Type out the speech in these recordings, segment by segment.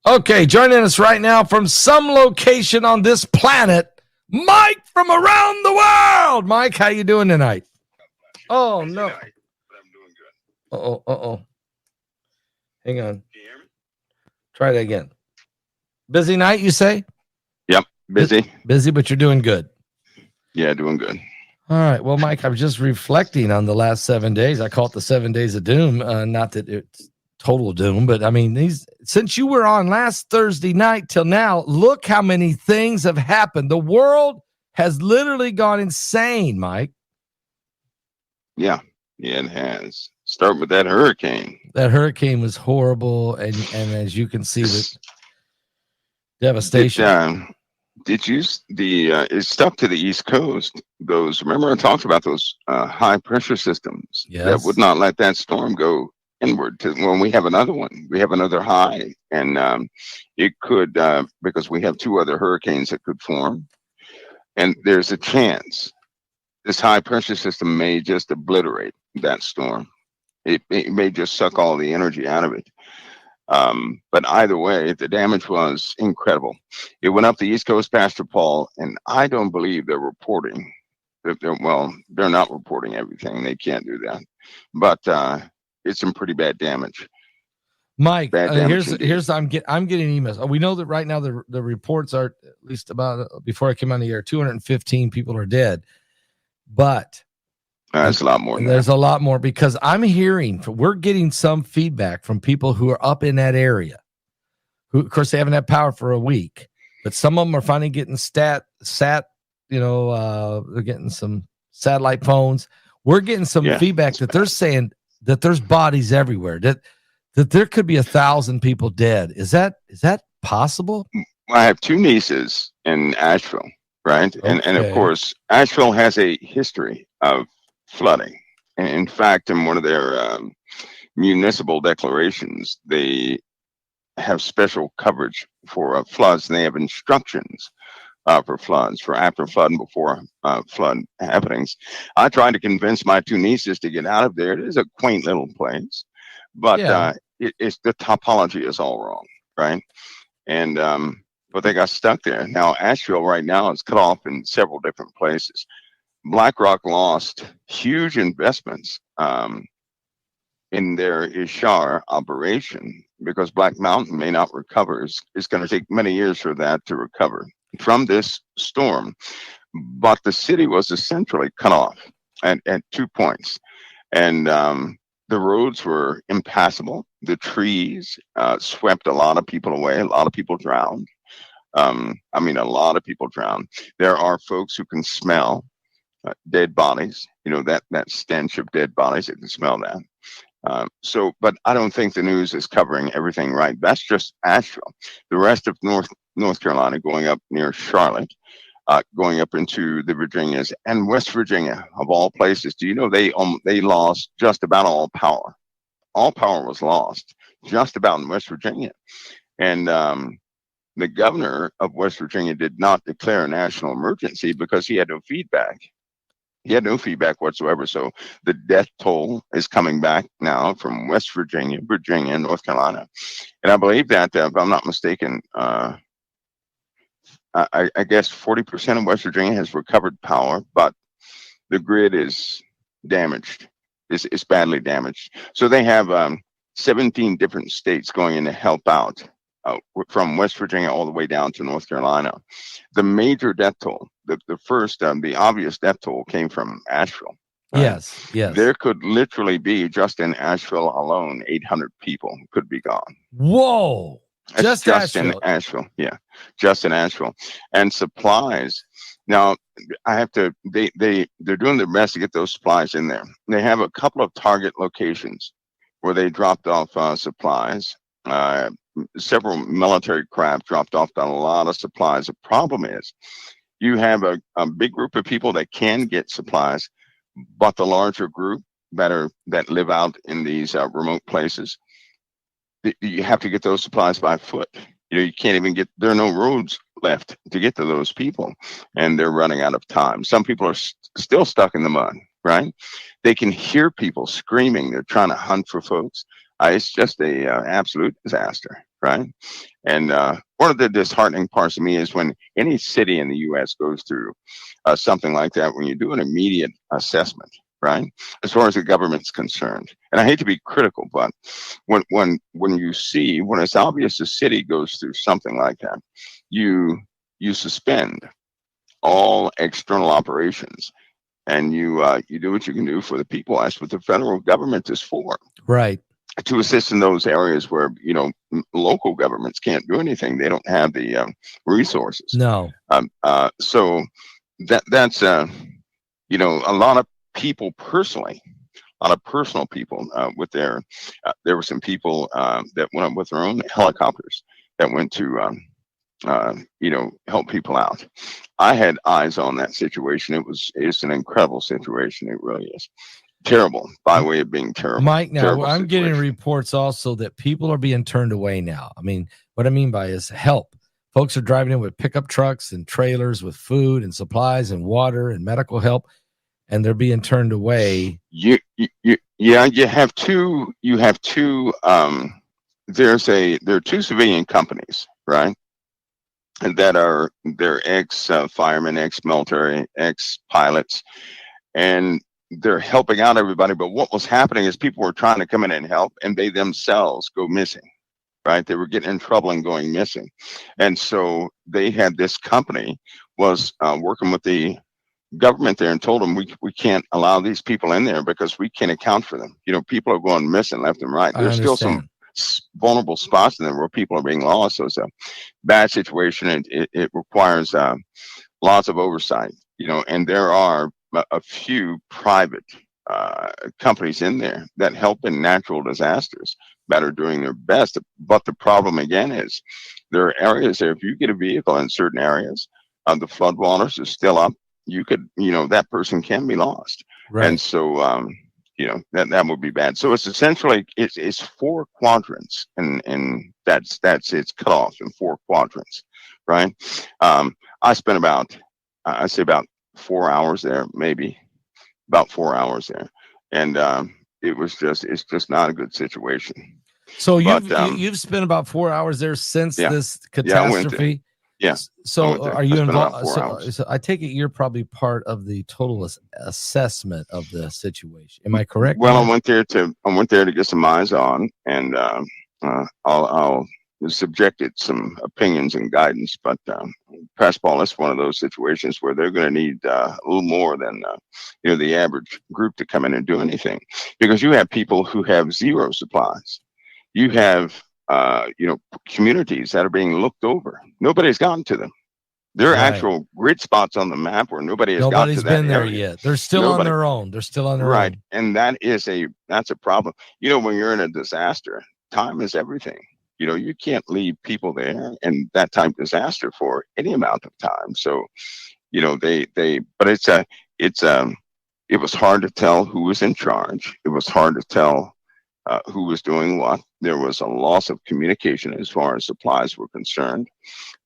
Okay, joining us right now from some location on this planet, Mike from around the world. Mike, how you doing tonight? Oh, no. Uh-oh. Hang on. Try that again. Busy night, you say? Yep, busy. Busy, but you're doing good. Yeah, doing good. All right. Well, Mike, I was just reflecting on the last 7 days. I call it the 7 days of doom. Not that it's total doom, but I mean, since you were on last Thursday night till now, look how many things have happened. The world has literally gone insane, Mike. Yeah, it has. Start with that hurricane. That hurricane was horrible, and as you can see, the devastation. Did you it stuck to the East Coast? Remember I talked about those high pressure systems that would not let that storm go inward. When we have another one, we have another high, and it could because we have two other hurricanes that could form, and there's a chance this high pressure system may just obliterate that storm. It may just suck all the energy out of it. But either way, the damage was incredible. It went up the East Coast, Pastor Paul, and I don't believe they're reporting. They're not reporting everything. They can't do that. But it's some pretty bad damage. Mike, here's I'm getting emails. We know that right now the reports are, at least about before I came on the air, 215 people are dead. But that's a lot more. There's a lot more, because we're getting some feedback from people who are up in that area, who, of course, they haven't had power for a week, but some of them are finally getting they're getting some satellite phones. We're getting some feedback that they're saying that there's bodies everywhere, that there could be 1,000 people dead. Is that possible? I have two nieces in Asheville, right? Okay. And of course, Asheville has a history of flooding. And in fact, in one of their municipal declarations, they have special coverage for floods, and they have instructions for floods, for after flood and before flood happenings. I tried to convince my two nieces to get out of there. It is a quaint little place, but it's the topology is all wrong, right? And but they got stuck there. Now Asheville right now is cut off in several different places. BlackRock lost huge investments in their Ishar operation because Black Mountain may not recover. It's going to take many years for that to recover from this storm. But the city was essentially cut off at 2 points. And the roads were impassable. The trees swept a lot of people away. A lot of people drowned. A lot of people drowned. There are folks who can smell dead bodies, that stench of dead bodies. You can smell that. But I don't think the news is covering everything right. That's just Asheville. The rest of North Carolina, going up near Charlotte, going up into the Virginias and West Virginia, of all places. Do you know they lost just about all power? All power was lost just about in West Virginia. And the governor of West Virginia did not declare a national emergency because he had no feedback. He had no feedback whatsoever. So the death toll is coming back now from West Virginia, North Carolina. And I believe that, if I'm not mistaken, I guess 40% of West Virginia has recovered power, but the grid is damaged. It's badly damaged. So they have 17 different states going in to help out. From West Virginia all the way down to North Carolina. The major death toll, the obvious death toll came from Asheville. Right? Yes. There could literally be, just in Asheville alone, 800 people could be gone. Whoa. Just in Asheville. Yeah. Just in Asheville. And supplies. Now, they're doing their best to get those supplies in there. They have a couple of target locations where they dropped off supplies. Several military craft dropped off a lot of supplies. The problem is you have a big group of people that can get supplies, but the larger group that live out in these remote places, you have to get those supplies by foot. You can't even there are no roads left to get to those people, and they're running out of time. Some people are still stuck in the mud, right? They can hear people screaming. They're trying to hunt for folks. It's just a absolute disaster. right? And one of the disheartening parts of me is when any city in the U.S. goes through something like that, when you do an immediate assessment, right, as far as the government's concerned. And I hate to be critical, but when you see, when it's obvious the city goes through something like that, you suspend all external operations, and you do what you can do for the people. That's what the federal government is for. Right. To assist in those areas where, local governments can't do anything. They don't have the resources. No. So that's a lot of people personally, a lot of personal people with their, there were some people that went up with their own helicopters that went to, help people out. I had eyes on that situation. It's an incredible situation. It really is. Terrible, by way of being terrible. Mike, now terrible I'm situation. getting reports also that people are being turned away now. I mean, what I mean by is help. Folks are driving in with pickup trucks and trailers with food and supplies and water and medical help, and they're being turned away. You have two. There are two civilian companies, right? And they're ex firemen, ex military, ex pilots, and they're helping out everybody. But what was happening is people were trying to come in and help, and they themselves go missing, right? They were getting in trouble and going missing. And so they had this company was working with the government there and told them we can't allow these people in there because we can't account for them. People are going missing left and right. There's still some vulnerable spots in there where people are being lost. So it's a bad situation, and it requires lots of oversight, and there are a few private companies in there that help in natural disasters that are doing their best. But the problem again is there are areas there, if you get a vehicle in certain areas, the floodwaters are still up. You could, that person can be lost. Right. And so, that would be bad. So it's essentially, it's 4 quadrants, and that's it's cut off in 4 quadrants, right? I spent about 4 hours there, maybe about 4 hours there, and it's just not a good situation. So you've spent about 4 hours there since this catastrophe. Yes. So are you involved? So I take it you're probably part of the total assessment of the situation. Am I correct? Well, I went there to get some eyes on, and I'll subjected some opinions and guidance, but press ball is one of those situations where they're going to need a little more than the average group to come in and do anything, because you have people who have zero supplies. You have communities that are being looked over. Nobody's gotten to them. There are actual grid spots on the map where nobody's gotten to that been there area. yet. They're still on their own. They're still on their own. Right, and that's a problem. When you're in a disaster, time is everything. You can't leave people there in that type of disaster for any amount of time. So, but it was hard to tell who was in charge. It was hard to tell who was doing what. There was a loss of communication as far as supplies were concerned.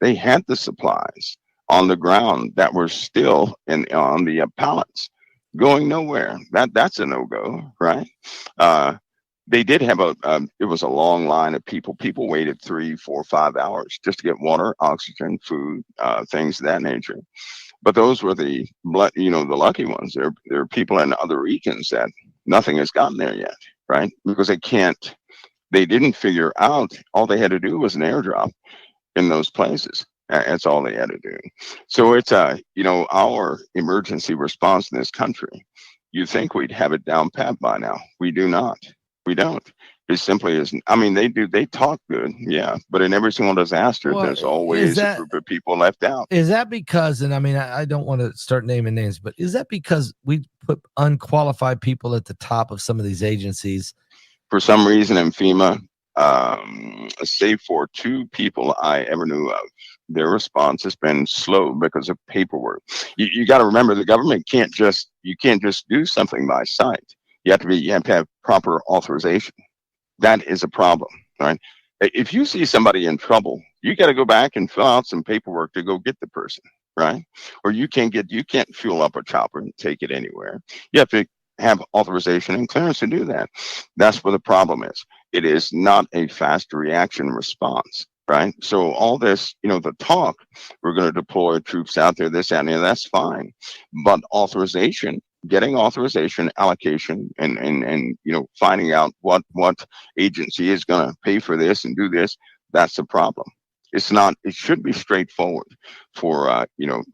They had the supplies on the ground that were still on the pallets, going nowhere. That's a no-go, right? They did have it was a long line of people. People waited 3, 4, 5 hours just to get water, oxygen, food, things of that nature. But those were the lucky ones. There are people in other regions that nothing has gotten there yet, right? Because they didn't figure out, all they had to do was an airdrop in those places. That's all they had to do. So it's our emergency response in this country, you'd think we'd have it down pat by now. We do not. We don't. It simply isn't. I mean, they talk good, yeah, but in every single disaster, there's always a group of people left out. Is that because, and I mean, I don't want to start naming names, but is that because we put unqualified people at the top of some of these agencies? For some reason in FEMA, save for 2 people I ever knew of, their response has been slow because of paperwork. You got to remember, the government can't just do something by sight. You have to have proper authorization. That is a problem, right? If you see somebody in trouble, you got to go back and fill out some paperwork to go get the person, right? Or you can't fuel up a chopper and take it anywhere. You have to have authorization and clearance to do that. That's where the problem is. It is not a fast reaction response, right? So all this, the talk, we're going to deploy troops out there, this, that, and the other, that's fine. But getting authorization, allocation, and finding out what agency is going to pay for this and do this, that's the problem. It's not. It should be straightforward for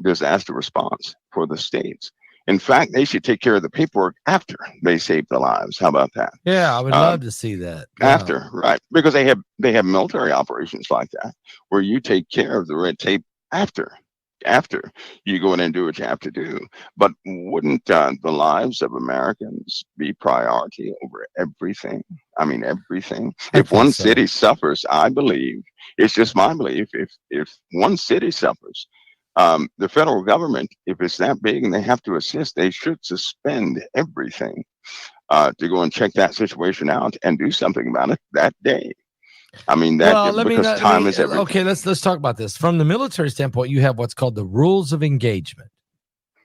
disaster response for the states. In fact, they should take care of the paperwork after they save the lives. How about that? Yeah, I would love to see that. After, right? Because they have military operations like that where you take care of the red tape after you go in and do what you have to do. But wouldn't the lives of Americans be priority over everything? I mean, everything. If one city suffers, I believe, it's just my belief, if one city suffers, the federal government, if it's that big and they have to assist, they should suspend everything to go and check that situation out and do something about it that day. I mean, because time is everything. Okay, let's talk about this. From the military standpoint, you have what's called the rules of engagement.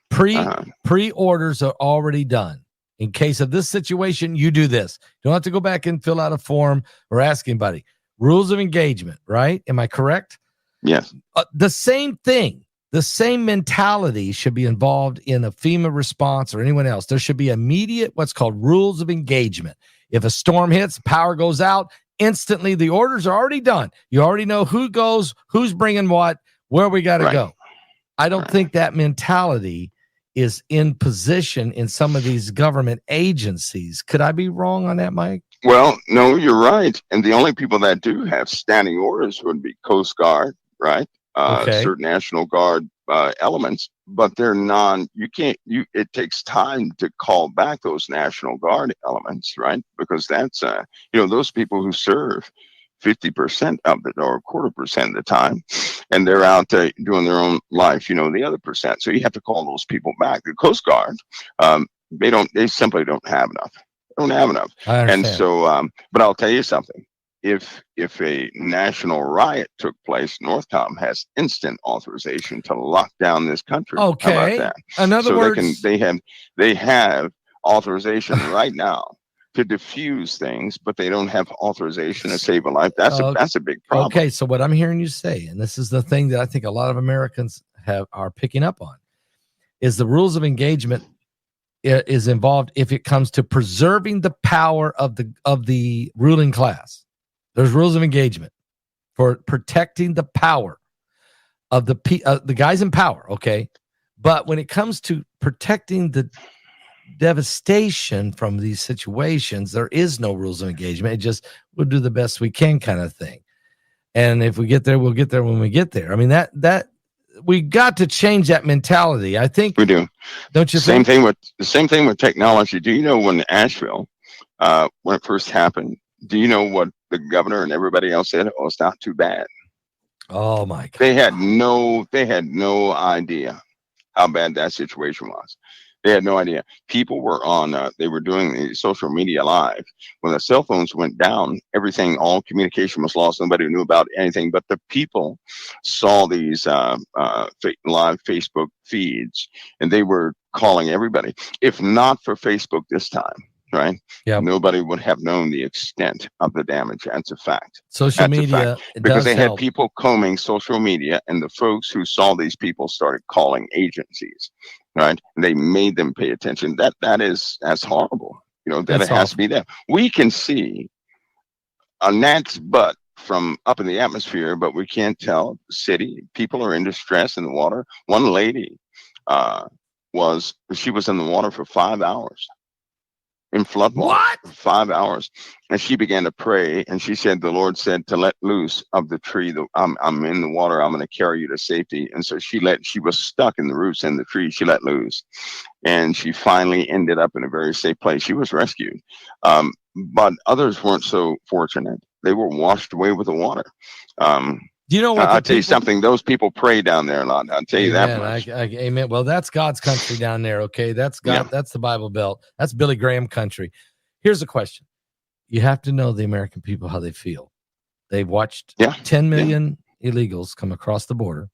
Pre-orders are already done. In case of this situation, you do this. You don't have to go back and fill out a form or ask anybody. Rules of engagement, right? Am I correct? Yes. The same thing. The same mentality should be involved in a FEMA response or anyone else. There should be immediate what's called rules of engagement. If a storm hits, power goes out, instantly the orders are already done. You already know who goes, who's bringing what, where we got to go. I don't think that mentality is in position in some of these government agencies. Could I be wrong on that, Mike? Well, no, you're right. And the only people that do have standing orders would be Coast Guard, right? Certain National Guard elements, but they're it takes time to call back those National Guard elements, right? Because that's, those people who serve 50% of it or 25% of the time, and they're out doing their own life, the other percent. So you have to call those people back. The Coast Guard, they simply don't have enough. They don't have enough. And so, but I'll tell you something. If a national riot took place, NORTHCOM has instant authorization to lock down this country. Okay. How about that? In other words, they have authorization right now to diffuse things, but they don't have authorization to save a life. That's a big problem. Okay, so what I'm hearing you say, and this is the thing that I think a lot of Americans are picking up on, is the rules of engagement is involved if it comes to preserving the power of the ruling class. There's rules of engagement for protecting the power of the guys in power, okay? But when it comes to protecting the devastation from these situations, there is no rules of engagement. It just, we'll do the best we can kind of thing. And if we get there, we'll get there when we get there. I mean, that we got to change that mentality. I think we do. Don't you think? The same thing with technology. Do you know when Asheville, when it first happened, do you know what the governor and everybody else said? Oh, it's not too bad. Oh my God. They had no idea how bad that situation was. They had no idea. People were they were doing the social media live. When the cell phones went down, all communication was lost. Nobody knew about anything, but the people saw these live Facebook feeds, and they were calling everybody. If not for Facebook this time, right? Yeah. Nobody would have known the extent of the damage. That's a fact. Social media, because they had people combing social media, and the folks who saw these people started calling agencies, right? And they made them pay attention. That's horrible. That it has to be there. We can see a gnat's butt from up in the atmosphere, but we can't tell the city. People are in distress in the water. One lady was in the water for 5 hours. In flood water. What? 5 hours. And she began to pray, and she said, the Lord said to let loose of the tree. I'm in the water. I'm going to carry you to safety. And so she was stuck in the roots in the tree. She let loose. And she finally ended up in a very safe place. She was rescued. But others weren't so fortunate. They were washed away with the water. Do you know what? I'll tell you something. Those people pray down there a lot. I'll tell you that much. Amen. Well, that's God's country down there. Okay, that's God. Yeah. That's the Bible Belt. That's Billy Graham country. Here's a question: you have to know the American people how they feel. They've watched 10 million illegals come across the border.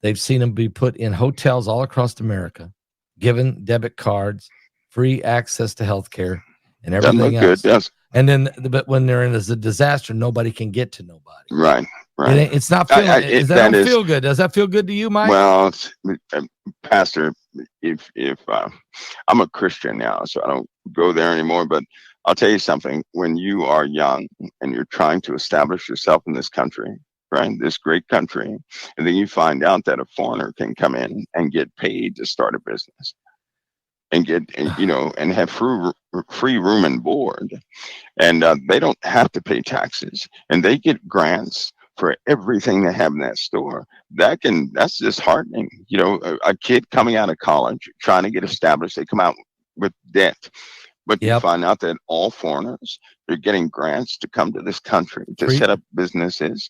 They've seen them be put in hotels all across America, given debit cards, free access to health care, and everything else. Good, yes. And then, but when they're in as a disaster, nobody can get to nobody. Right. Right. It's not feeling. That don't feel good. Does that feel good to you, Mike? Well, Pastor, if I'm a Christian now, so I don't go there anymore. But I'll tell you something: when you are young and you're trying to establish yourself in this country, right, this great country, and then you find out that a foreigner can come in and get paid to start a business, and get and have free room and board, and they don't have to pay taxes, and they get grants for everything they have in that store. That's disheartening. A kid coming out of college trying to get established, they come out with debt, but you find out that all foreigners, they're getting grants to come to this country to set up businesses,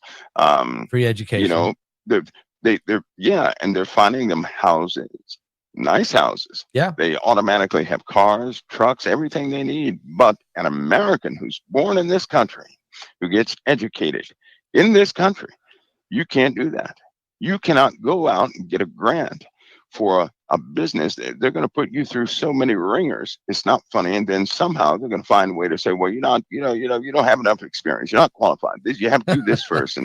free education. And they're finding them houses, nice houses. Yeah, they automatically have cars, trucks, everything they need. But an American who's born in this country, who gets educated in this country, you can't do that. You cannot go out and get a grant for a business. They're going to put you through so many ringers. It's not funny. And then somehow they're going to find a way to say, well, you don't have enough experience. You're not qualified. You have to do this first.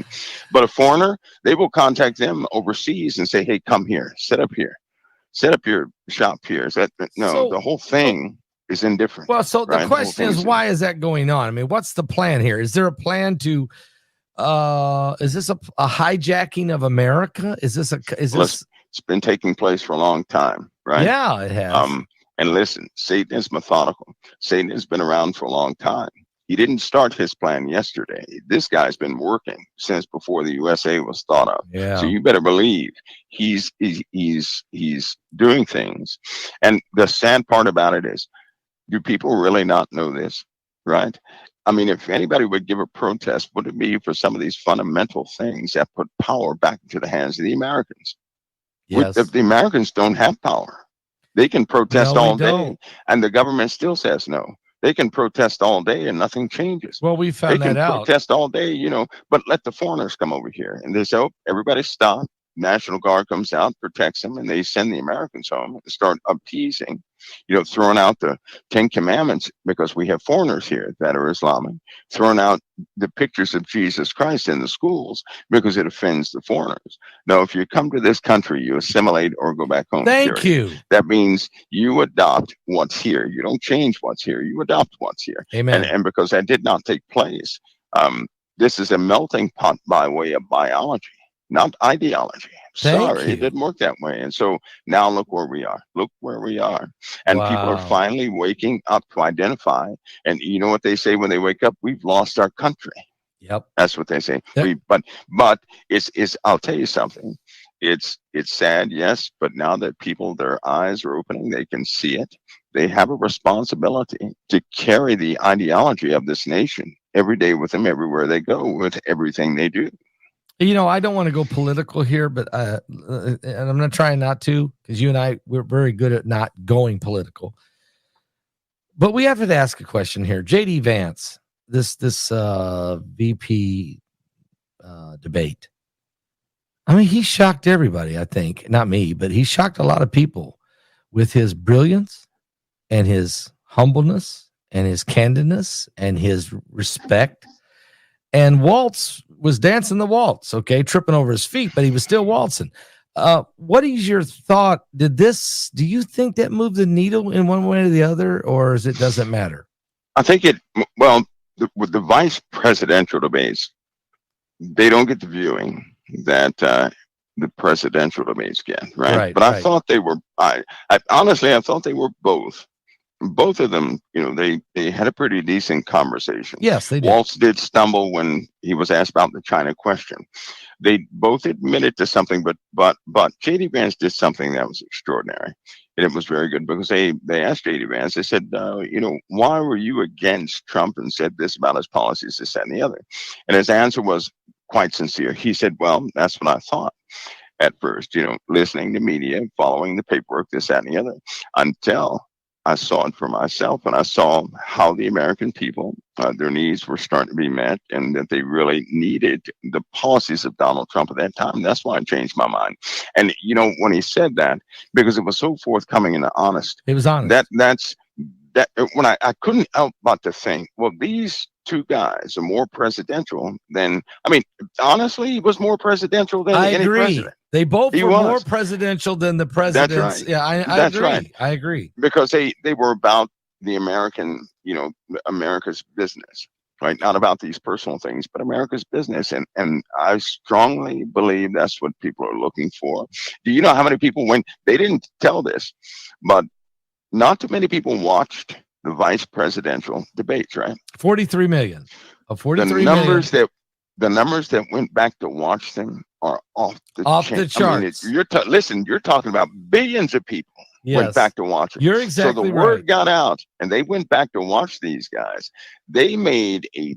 But a foreigner, they will contact them overseas and say, hey, come here, set up your shop here. The whole thing is indifferent. Well, so the question is, why is that going on? I mean, what's the plan here? Is there a plan to is this a hijacking of America? It's been taking place for a long time, right? Yeah, it has. And listen, Satan is methodical. Satan has been around for a long time. He didn't start his plan yesterday. This guy's been working since before the USA was thought of. Yeah. So you better believe he's doing things. And the sad part about it is, do people really not know this, right? I mean, if anybody would give a protest, would it be for some of these fundamental things that put power back into the hands of the Americans? Yes. If the Americans don't have power, they can protest all day, and the government still says no. They can protest all day and nothing changes. Well, we found that out. They can protest all day, but let the foreigners come over here. And they say, oh, everybody stop. National Guard comes out, protects them, and they send the Americans home and start appeasing, throwing out the 10 Commandments because we have foreigners here that are Islamic, throwing out the pictures of Jesus Christ in the schools because it offends the foreigners. Now, if you come to this country, you assimilate or go back home. Thank you. That means you adopt what's here. You don't change what's here. You adopt what's here. Amen. And because that did not take place, this is a melting pot by way of biology, not ideology. Sorry, it didn't work that way. And so now look where we are. And people are finally waking up to identify. And you know what they say when they wake up? We've lost our country. Yep. That's what they say. Yep. But it's I'll tell you something. It's sad, yes, but now that their eyes are opening, they can see it. They have a responsibility to carry the ideology of this nation every day with them, everywhere they go, with everything they do. I don't want to go political here, but and I'm not trying not to, because you and I, we're very good at not going political. But we have to ask a question here. J.D. Vance, this VP debate. I mean, he shocked everybody, I think. Not me, but he shocked a lot of people with his brilliance and his humbleness and his candidness and his respect. And Waltz was dancing the waltz, tripping over his feet, but he was still waltzing. What is your thought? Do you think that moved the needle in one way or the other, or doesn't matter? I think with the vice presidential debates, they don't get the viewing that the presidential debates get, right? But I thought they were, I honestly thought they were both. Both of them, they had a pretty decent conversation. Yes, they did. Waltz did stumble when he was asked about the China question. They both admitted to something, but J.D. Vance did something that was extraordinary. And it was very good because they asked J.D. Vance, they said, why were you against Trump and said this about his policies, this, that, and the other? And his answer was quite sincere. He said, well, that's what I thought at first, listening to media, following the paperwork, this, that, and the other, until I saw it for myself, and I saw how the American people, their needs were starting to be met, and that they really needed the policies of Donald Trump at that time. That's why I changed my mind. And when he said that, because it was so forthcoming and honest, it was honest. that when I couldn't help but to think, well, these two guys are more presidential than, I mean, honestly, he was more presidential than I any agree. president. They both He were was more presidential than the presidents. That's right. Yeah, I That's agree. right. I agree. Because they were about the American, America's business, right? Not about these personal things, but America's business. And I strongly believe that's what people are looking for. Do you know how many people went? They didn't tell this, but not too many people watched the vice presidential debates, right? 43 million. Of 43 the numbers that went back to watch them are off the charts. I mean, you're talking about billions of people went back to watch it. You're exactly So the word got out, and they went back to watch these guys. They made a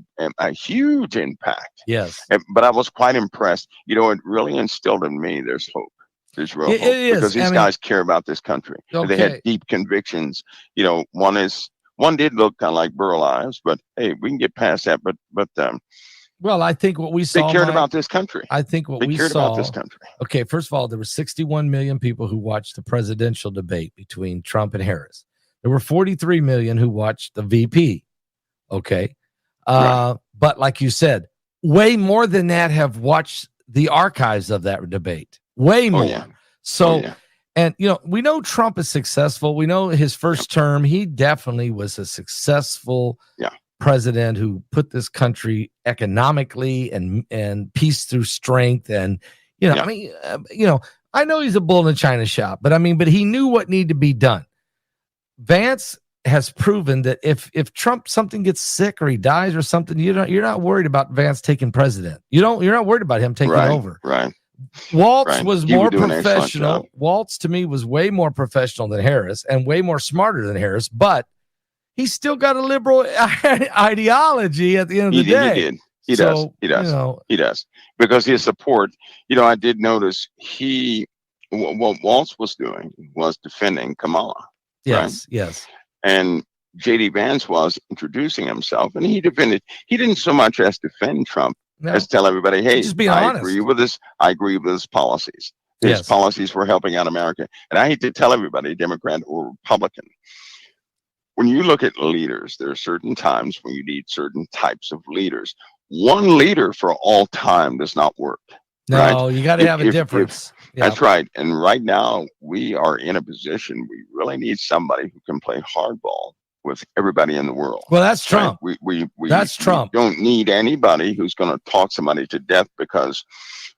huge impact. Yes. But I was quite impressed. It really instilled in me there's hope. There's real hope. Because these guys care about this country. Okay. They had deep convictions. One did look kind of like Burl Ives, but hey, we can get past that. But well, I think what we saw, they cared about this country. I think what we cared saw about this country. Okay, first of all, there were 61 million people who watched the presidential debate between Trump and Harris. There were 43 million who watched the VP. Okay, Right. But like you said, way more than that have watched the archives of that debate. Way more. Yeah. So. And, we know Trump is successful. We know his first term, he definitely was a successful president who put this country economically and peace through strength. And, I mean, I know he's a bull in a china shop, but he knew what needed to be done. Vance has proven that if Trump, something gets sick or he dies or something, you're not worried about Vance taking president. You're not worried about him taking over. Right. Waltz was more professional. Waltz to me was way more professional than Harris and way more smarter than Harris, but he's still got a liberal ideology at the end of the day. He does. He does. Because his support, I did notice what Waltz was doing was defending Kamala. Yes, right? Yes. And J.D. Vance was introducing himself, and he didn't so much as defend Trump, as tell everybody, hey, just be honest. I agree with his policies. His policies were helping out America. And I hate to tell everybody, Democrat or Republican, when you look at leaders, there are certain times when you need certain types of leaders. One leader for all time does not work. No, right? You got to have a difference. That's right. And right now, we are in a position, we really need somebody who can play hardball with everybody in the world. Well, that's Trump. Right? We Trump. Don't need anybody who's going to talk somebody to death, because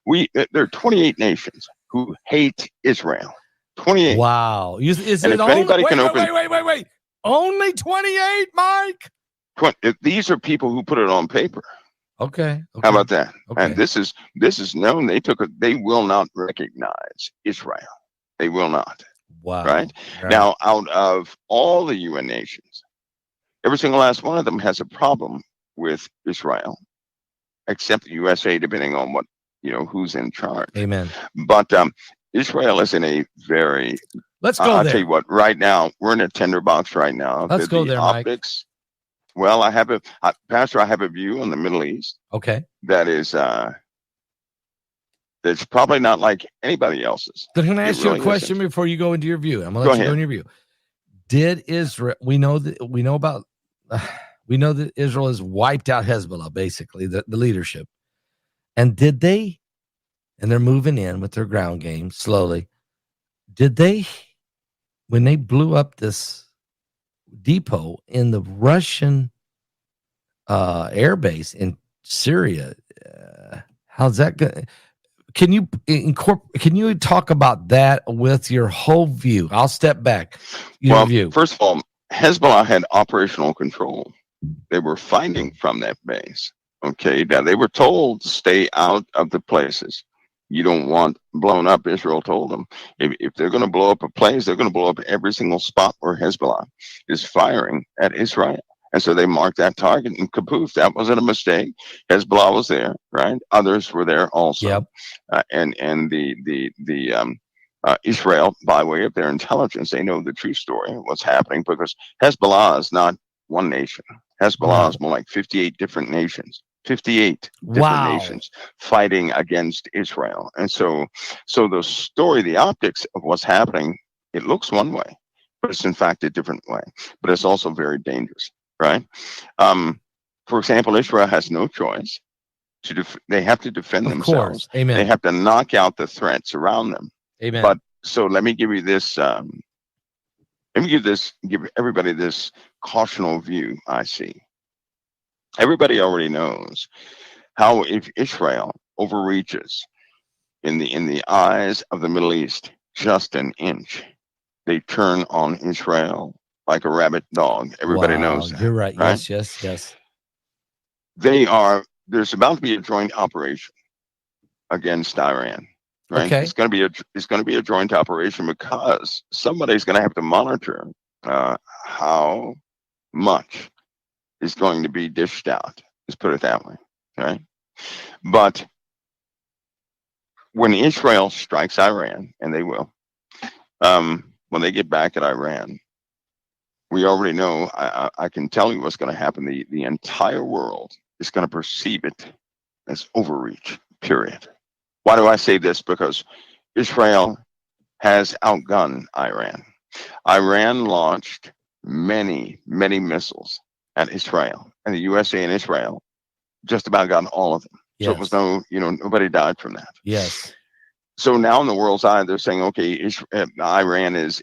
there are 28 nations who hate Israel. 28. Wow. Wait. Only 28, Mike? These are people who put it on paper. Okay. How about that? Okay. And this is known. They will not recognize Israel. They will not. Wow. Right? Now, out of all the UN nations, every single last one of them has a problem with Israel, except the USA, depending on what, who's in charge. Amen. But Israel is in a very, let's go there. I'll tell you what, right now, we're in a tinderbox right now. Let's go there, optics, Mike. Well, Pastor, I have a view on the Middle East. Okay. That is, that's probably not like anyb's else's. But can I ask you a question before you go into your view? I'm going to let you go in your view. Did Israel, we know that Israel has wiped out Hezbollah, basically, the leadership. And they're moving in with their ground game slowly. When they blew up this depot in the Russian air base in Syria, how's that going? Can you talk about that with your whole view? I'll step back. Your view. First of all, Hezbollah had operational control. They were fighting from that base. Okay, now they were told to stay out of the places you don't want blown up. Israel told them, if they're going to blow up a place, they're going to blow up every single spot where Hezbollah is firing at Israel. And so they marked that target, and kapoof, that wasn't a mistake. Hezbollah was there, right? Others were there also. Yep. And Israel, by way of their intelligence, they know the true story of what's happening, because Hezbollah is not one nation. Hezbollah is more like 58 different nations. 58 different nations fighting against Israel. And so the story, the optics of what's happening, it looks one way. but it's in fact a different way. But it's also very dangerous, right? For example, Israel has no choice. They have to defend themselves. Amen. They have to knock out the threats around them. Amen. But so let me give you this. Let me give everybody this cautional view. I see. Everybody already knows how if Israel overreaches in the eyes of the Middle East just an inch, they turn on Israel like a rabid dog. Everybody knows that. You're right. Yes. There's about to be a joint operation against Iran. Right? Okay. It's going to be a joint operation because somebody's going to have to monitor how much is going to be dished out. Let's put it that way, right? But when Israel strikes Iran, and they will, when they get back at Iran, we already know. I can tell you what's going to happen. The entire world is going to perceive it as overreach. Period. Why do I say this? Because Israel has outgunned Iran. Iran launched many missiles at Israel, and the USA and Israel just about got all of them. Yes. So it was nobody died from that. Yes. So now in the world's eye, they're saying, okay, Iran is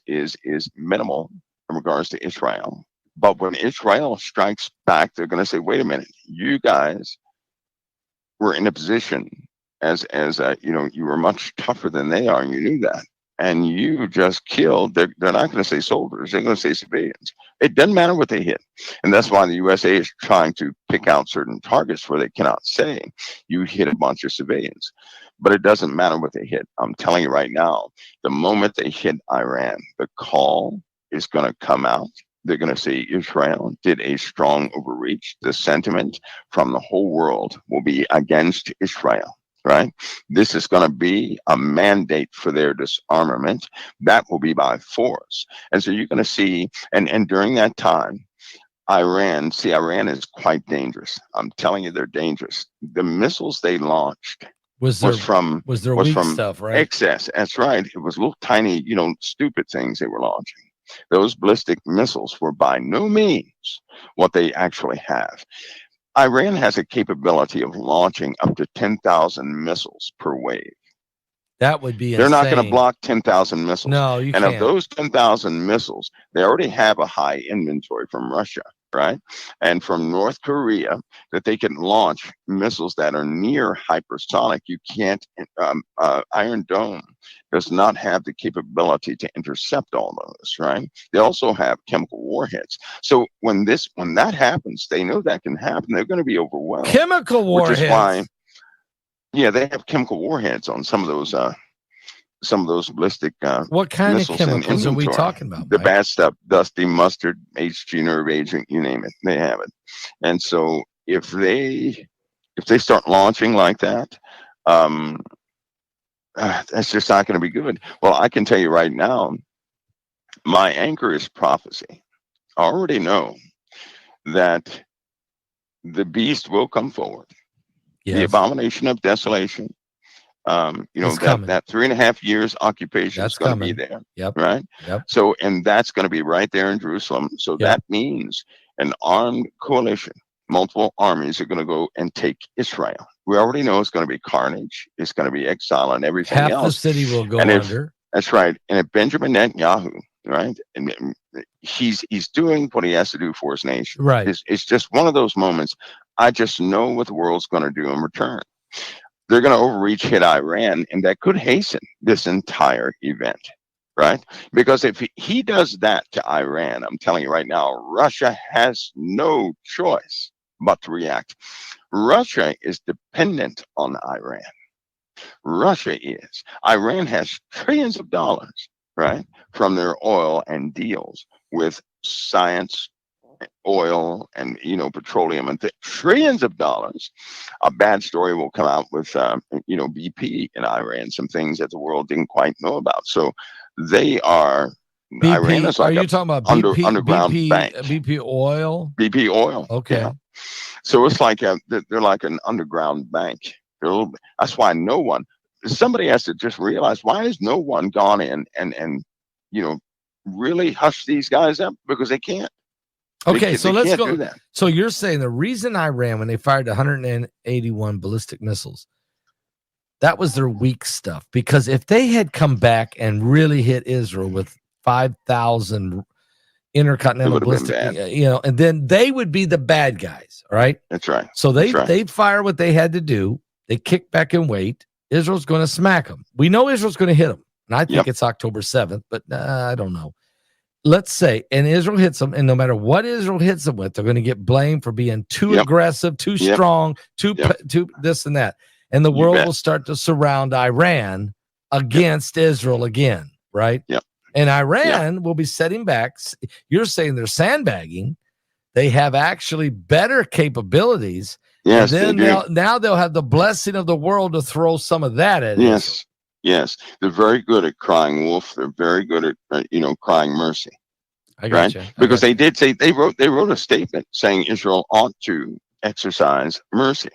minimal in regards to Israel. But when Israel strikes back, they're going to say, wait a minute, you guys were in a position as you were much tougher than they are, and you knew that, and you just killed. They're not going to say soldiers; they're going to say civilians. It doesn't matter what they hit, and that's why the USA is trying to pick out certain targets where they cannot say you hit a bunch of civilians. But it doesn't matter what they hit. I'm telling you right now, the moment they hit Iran, the call is going to come out. They're going to say Israel did a strong overreach. The sentiment from the whole world will be against Israel. Right? This is going to be a mandate for their disarmament. That will be by force. And so you're going to see, and during that time, Iran is quite dangerous. I'm telling you, they're dangerous. The missiles they launched was from stuff, right? Excess. That's right. It was little tiny, stupid things they were launching. Those ballistic missiles were by no means what they actually have. Iran has a capability of launching up to 10,000 missiles per wave. That would be They're insane. not going to block 10,000 missiles. No, you can't. And of those 10,000 missiles, they already have a high inventory from Russia, right? And from North Korea, that they can launch missiles that are near hypersonic. You can't, Iron Dome does not have the capability to intercept all those, right? They also have chemical warheads. So when that happens, they know that can happen. They're going to be overwhelmed. Chemical warheads. Which is why, they have chemical warheads on some of those ballistic what kind of chemicals are we talking about, the Mike? bad stuff, dusty mustard, HG nerve agent, you name it, they have it. And so if they start launching like that, that's just not going to be good. Well, I can tell you right now, my anchor is prophecy. I already know that the beast will come forward. Yes. The abomination of desolation. That 3.5 years occupation is going to be there. Yep. Right. Yep. So, and that's going to be right there in Jerusalem. So that means an armed coalition, multiple armies are going to go and take Israel. We already know it's going to be carnage. It's going to be exile and everything else. Half the city will go under. That's right. And if Benjamin Netanyahu, right, and he's doing what he has to do for his nation. Right. It's just one of those moments. I just know what the world's going to do in return. They're going to overreach, hit Iran, and that could hasten this entire event, right? Because if he does that to Iran, I'm telling you right now, Russia has no choice but to react. Russia is dependent on Iran. Russia is. Iran has trillions of dollars, right, from their oil and deals with science, oil, and petroleum, and trillions of dollars. A bad story will come out with BP in Iran, some things that the world didn't quite know about. So they are BP, Iran is like are you talking about BP, underground bank. BP oil? BP oil. Okay. Yeah. So it's like they're like an underground bank. That's why somebody has to just realize, why has no one gone in and really hush these guys up because they can't. Okay, so let's go. Do that. So you're saying the reason Iran, when they fired 181 ballistic missiles, that was their weak stuff. Because if they had come back and really hit Israel with 5,000 intercontinental ballistic, and then they would be the bad guys. All right. That's right. So they fire what they had to do. They kick back and wait. Israel's going to smack them. We know Israel's going to hit them. And I think it's October 7th, but I don't know. Let's say, and Israel hits them, and no matter what Israel hits them with, they're going to get blamed for being too aggressive, too strong, too this and that. And the world will start to surround Iran against Israel again, right? Yep. And Iran will be setting back. You're saying they're sandbagging. They have actually better capabilities. Yes, and then now they'll have the blessing of the world to throw some of that at Israel. Yes, they're very good at crying wolf. They're very good at crying mercy. I got you. Because they did say they wrote a statement saying Israel ought to exercise mercy.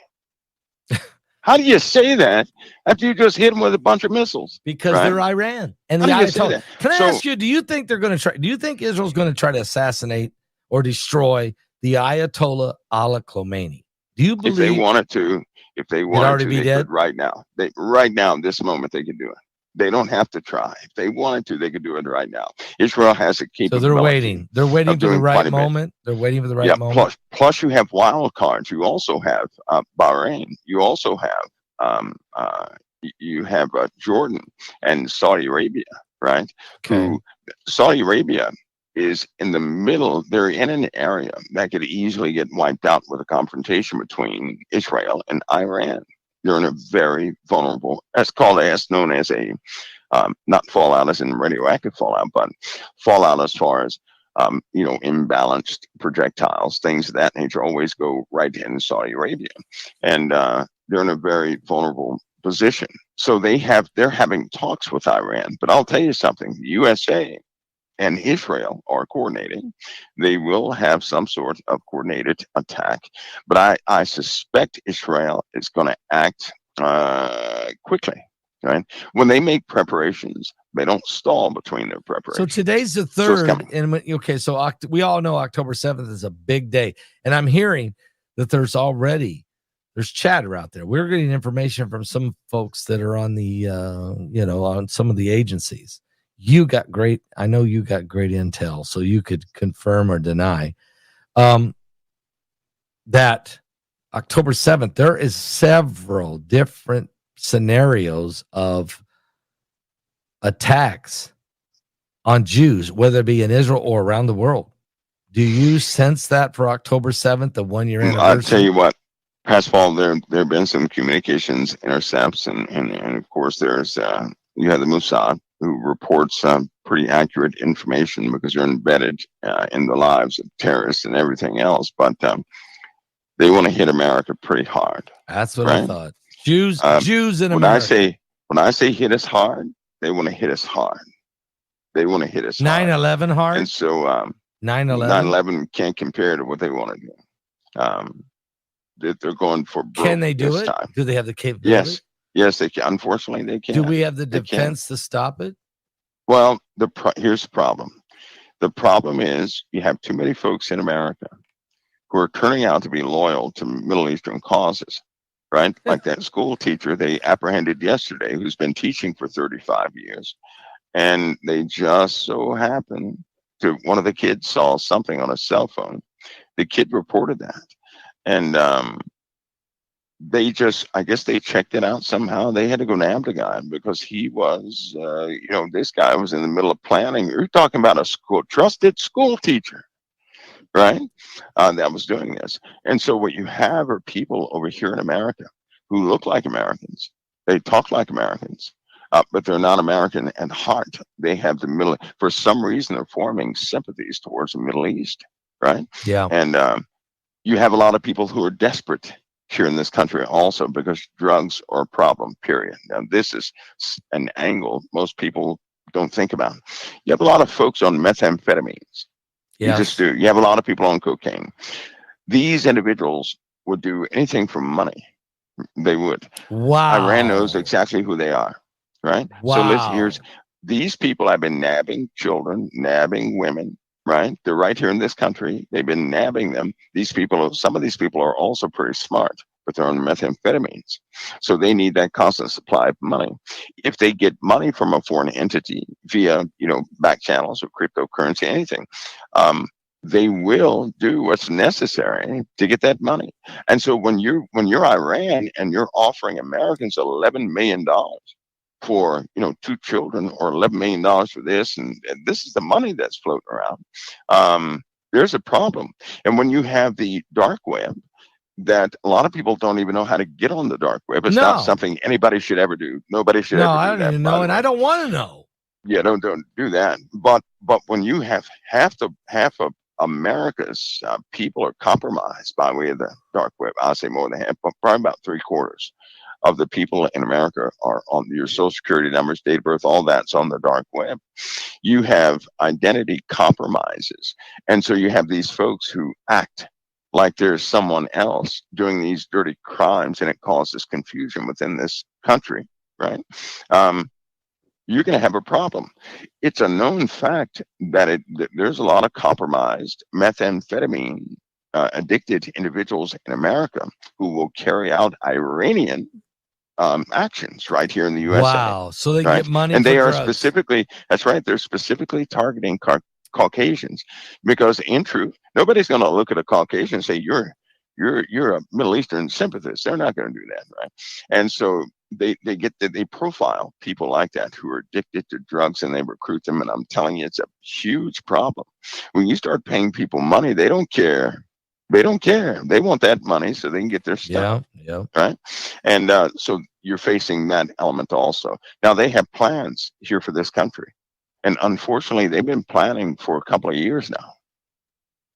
How do you say that after you just hit them with a bunch of missiles? Because they're Iran and the Ayatollah. Can I ask you? Do you think they're going to try? Do you think Israel's going to try to assassinate or destroy the Ayatollah Ali Khamenei? Do you believe if they wanted to? If they wanted to, be dead right now. Right now, this moment, they can do it. They don't have to try. If they wanted to, they could do it right now. Israel has a capability. So they're waiting. They're waiting for the right moment. They're waiting for the right moment. Plus, you have wild cards. You also have Bahrain. You also have Jordan and Saudi Arabia, right? Okay. Saudi Arabia is in the middle. They're in an area that could easily get wiped out with a confrontation between Israel and Iran. They're in a very vulnerable, known as a, not fallout as in radioactive fallout, but fallout as far as, imbalanced projectiles, things of that nature always go right in Saudi Arabia. And they're in a very vulnerable position. So they're having talks with Iran. But I'll tell you something, the USA and Israel are coordinating. They will have some sort of coordinated attack. But I suspect Israel is going to act quickly. Right? When they make preparations, they don't stall between their preparations. So today's the 3rd. So we all know October 7th is a big day. And I'm hearing that there's chatter out there. We're getting information from some folks that are on the, on some of the agencies. I know you got great intel, so you could confirm or deny that October 7th, there is several different scenarios of attacks on Jews, whether it be in Israel or around the world. Do you sense that for October 7th, the 1-year anniversary? I'll tell you what, past fall, there have been some communications intercepts, and of course, there's you have the Mossad, who reports pretty accurate information because they're embedded in the lives of terrorists and everything else. But they want to hit America pretty hard. That's what I thought. Jews in America. When I say hit us hard, they want to hit us hard. They want to hit us 9/11 hard. And so 9/11 can't compare to what they want to do. They're going for broke. Can they do it? Time. Do they have the capability? Yes, they can. Unfortunately, they can. Do we have the defense to stop it? Well, here's the problem. The problem is you have too many folks in America who are turning out to be loyal to Middle Eastern causes, right? Like that school teacher they apprehended yesterday who's been teaching for 35 years. And they just so happened to, one of the kids saw something on a cell phone. The kid reported that. And I guess they checked it out somehow. They had to go nab the guy because he was, this guy was in the middle of planning. You're talking about a trusted school teacher, right? That was doing this. And so what you have are people over here in America who look like Americans. They talk like Americans, but they're not American at heart. They have for some reason, they're forming sympathies towards the Middle East, right? Yeah. And you have a lot of people who are desperate here in this country also because drugs are a problem, period. Now, this is an angle most people don't think about. You have a lot of folks on methamphetamines. Yes. You just do. You have a lot of people on cocaine. These individuals would do anything for money. They would. Wow. Iran knows exactly who they are, right? Wow. So These people have been nabbing children, nabbing women, right? They're right here in this country. They've been nabbing them. Some of these people are also pretty smart, but they're on methamphetamines. So they need that constant supply of money. If they get money from a foreign entity via, back channels or cryptocurrency, anything, they will do what's necessary to get that money. And so when you're Iran and you're offering Americans $11 million for 2 children, or $11 million for this, and this is the money that's floating around, there's a problem. And when you have the dark web, that a lot of people don't even know how to get on the dark web. It's not something anybody should ever do. Nobody should ever do that. No, I don't even know, and I don't want to know. Yeah, don't do that. But when you have half of America's people are compromised by way of the dark web, I'll say more than half, but probably about 3/4 of the people in America are on your social security numbers, date of birth, all that's on the dark web. You have identity compromises. And so you have these folks who act like there's someone else doing these dirty crimes, and it causes confusion within this country, right? You're going to have a problem. It's a known fact that there's a lot of compromised methamphetamine addicted individuals in America who will carry out Iranian actions right here in the USA. Wow. So they get money and for they are drugs. specifically, that's right, they're specifically targeting Caucasians, because in truth, nobody's going to look at a Caucasian and say, you're a Middle Eastern sympathist. They're not going to do that, right? And so they profile people like that who are addicted to drugs, and they recruit them. And I'm telling you, it's a huge problem. When you start paying people money, they don't care. They don't care. They want that money so they can get their stuff. Yeah. Right. And so you're facing that element also. Now, they have plans here for this country. And unfortunately, they've been planning for a couple of years now.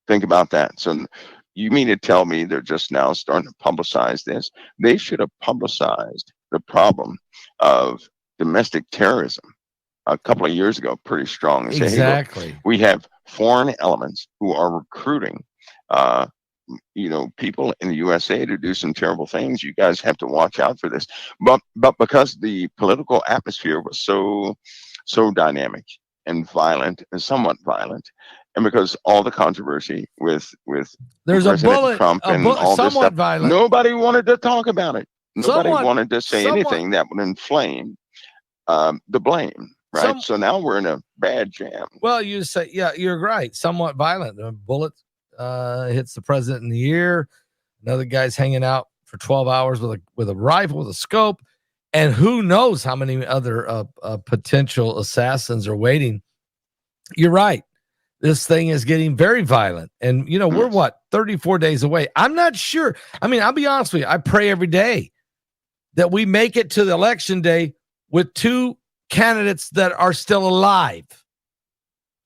Think about that. So you mean to tell me they're just now starting to publicize this? They should have publicized the problem of domestic terrorism a couple of years ago pretty strong. And Exactly. Say, hey, look, we have foreign elements who are recruiting people in the USA to do some terrible things. You guys have to watch out for this. But because the political atmosphere was so dynamic and violent, and somewhat violent, and because all the controversy with there's President a bullet, Trump and all this stuff, violent. Nobody wanted to talk about it. Nobody wanted to say anything that would inflame the blame. Right. So now we're in a bad jam. Well, you say, yeah, you're right. Somewhat violent. A bullet hits the president in the ear. Another guy's hanging out for 12 hours with a rifle, with a scope. And who knows how many other potential assassins are waiting. You're right. This thing is getting very violent. And, we're 34 days away. I'm not sure. I mean, I'll be honest with you. I pray every day that we make it to the election day with 2 candidates that are still alive.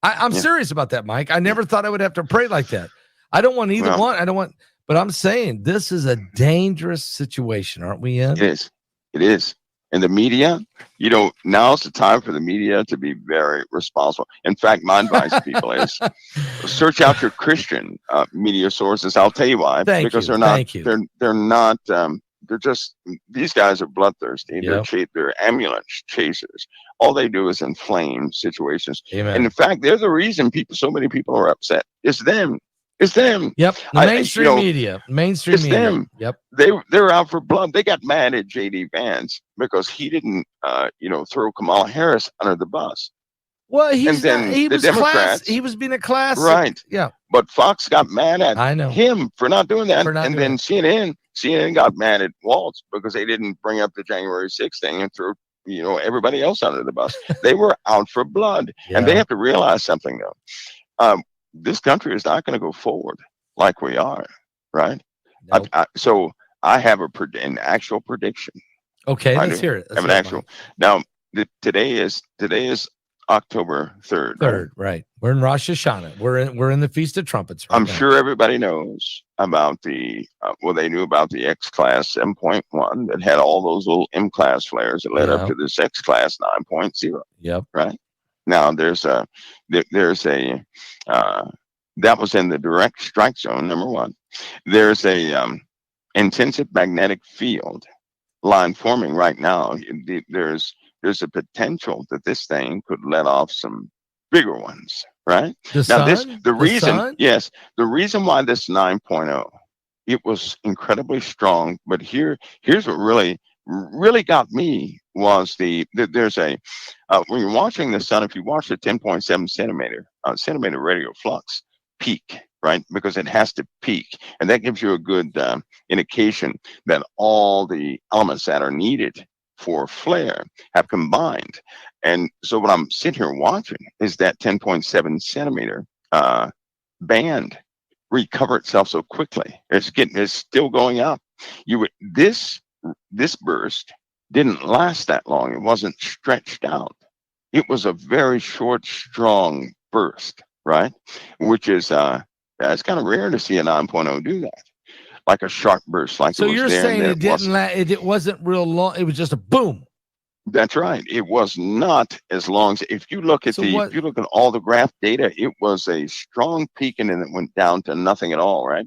I'm serious about that, Mike. I never thought I would have to pray like that. I don't want either one. But I'm saying this is a dangerous situation, aren't we in? It is. And the media, now's the time for the media to be very responsible. In fact, my advice to people is search out your Christian media sources. I'll tell you why. Because they're not, they're just, these guys are bloodthirsty. Yep. They're ambulance chasers. All they do is inflame situations. Amen. And in fact, they're the reason so many people are upset. It's them. It's them. Yep. The mainstream media. Mainstream media. Them. Yep. They're out for blood. They got mad at J.D. Vance because he didn't, throw Kamala Harris under the bus. Well, he was being a class. Right. Yeah. But Fox got mad at him for not doing that. Then CNN got mad at Waltz because they didn't bring up the January 6th thing and throw, everybody else under the bus. They were out for blood. Yeah. And they have to realize something, though. This country is not going to go forward like we are, right? Nope. So I have an actual prediction. Okay, let's hear it. Now, today is October 3rd. Right. We're in Rosh Hashanah. We're in the Feast of Trumpets. I'm sure everybody knows about they knew about the X-Class 7.1 that had all those little M-Class flares that led up to this X-Class 9.0. Yep. Right. Now there's a that was in the direct strike zone. Number one, there's a intensive magnetic field line forming right now. There's there's a potential that this thing could let off some bigger ones, right? The Now, sun? the The reason, sun? yes, the reason why this 9.0, it was incredibly strong, but here's what really got me was there's a when you're watching the sun, if you watch the 10.7 centimeter radial flux peak, right, because it has to peak, and that gives you a good indication that all the elements that are needed for flare have combined. And so what I'm sitting here watching is that 10.7 centimeter band recover itself so quickly. It's still going up. This burst didn't last that long. It wasn't stretched out. It was a very short, strong burst, right? Which is it's kind of rare to see a 9.0 do that, like a sharp burst, like So it was you're there. saying And it didn't it wasn't real long. It was just a boom. That's right. It was not as long as if you look at if you look at all the graph data, it was a strong peak and then it went down to nothing at all, right?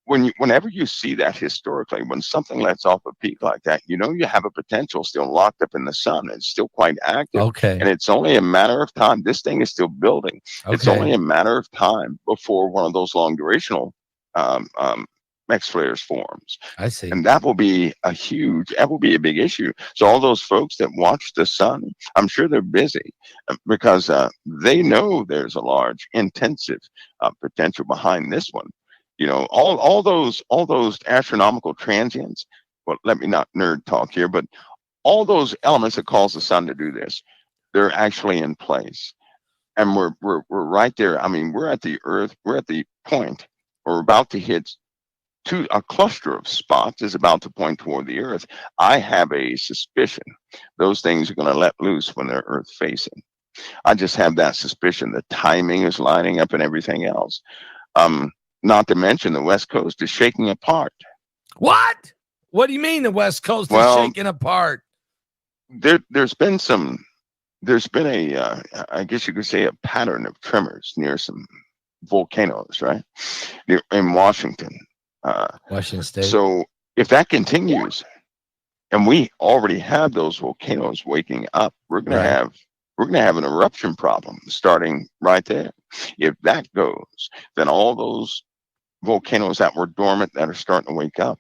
Whenever you see that historically, when something lets off a peak like that, you have a potential still locked up in the sun. It's still quite active. Okay. And it's only a matter of time. This thing is still building. Okay. It's only a matter of time before one of those long durational X flares forms. I see. And that will be a big issue. So all those folks that watch the sun, I'm sure they're busy because they know there's a large intensive potential behind this one. All those astronomical transients. Well, let me not nerd talk here, but all those elements that cause the sun to do this, they're actually in place, and we're right there. I mean, we're at the Earth. We're at the point. We're about to hit a cluster of spots is about to point toward the Earth. I have a suspicion those things are going to let loose when they're Earth facing. I just have that suspicion. The timing is lining up and everything else. Not to mention the West Coast is shaking apart. What? What do you mean the West Coast is shaking apart? There's been a I guess you could say a pattern of tremors near some volcanoes, right? In Washington. Washington State. So if that continues, and we already have those volcanoes waking up, we're gonna have an eruption problem starting right there. If that goes, then all those volcanoes that were dormant that are starting to wake up,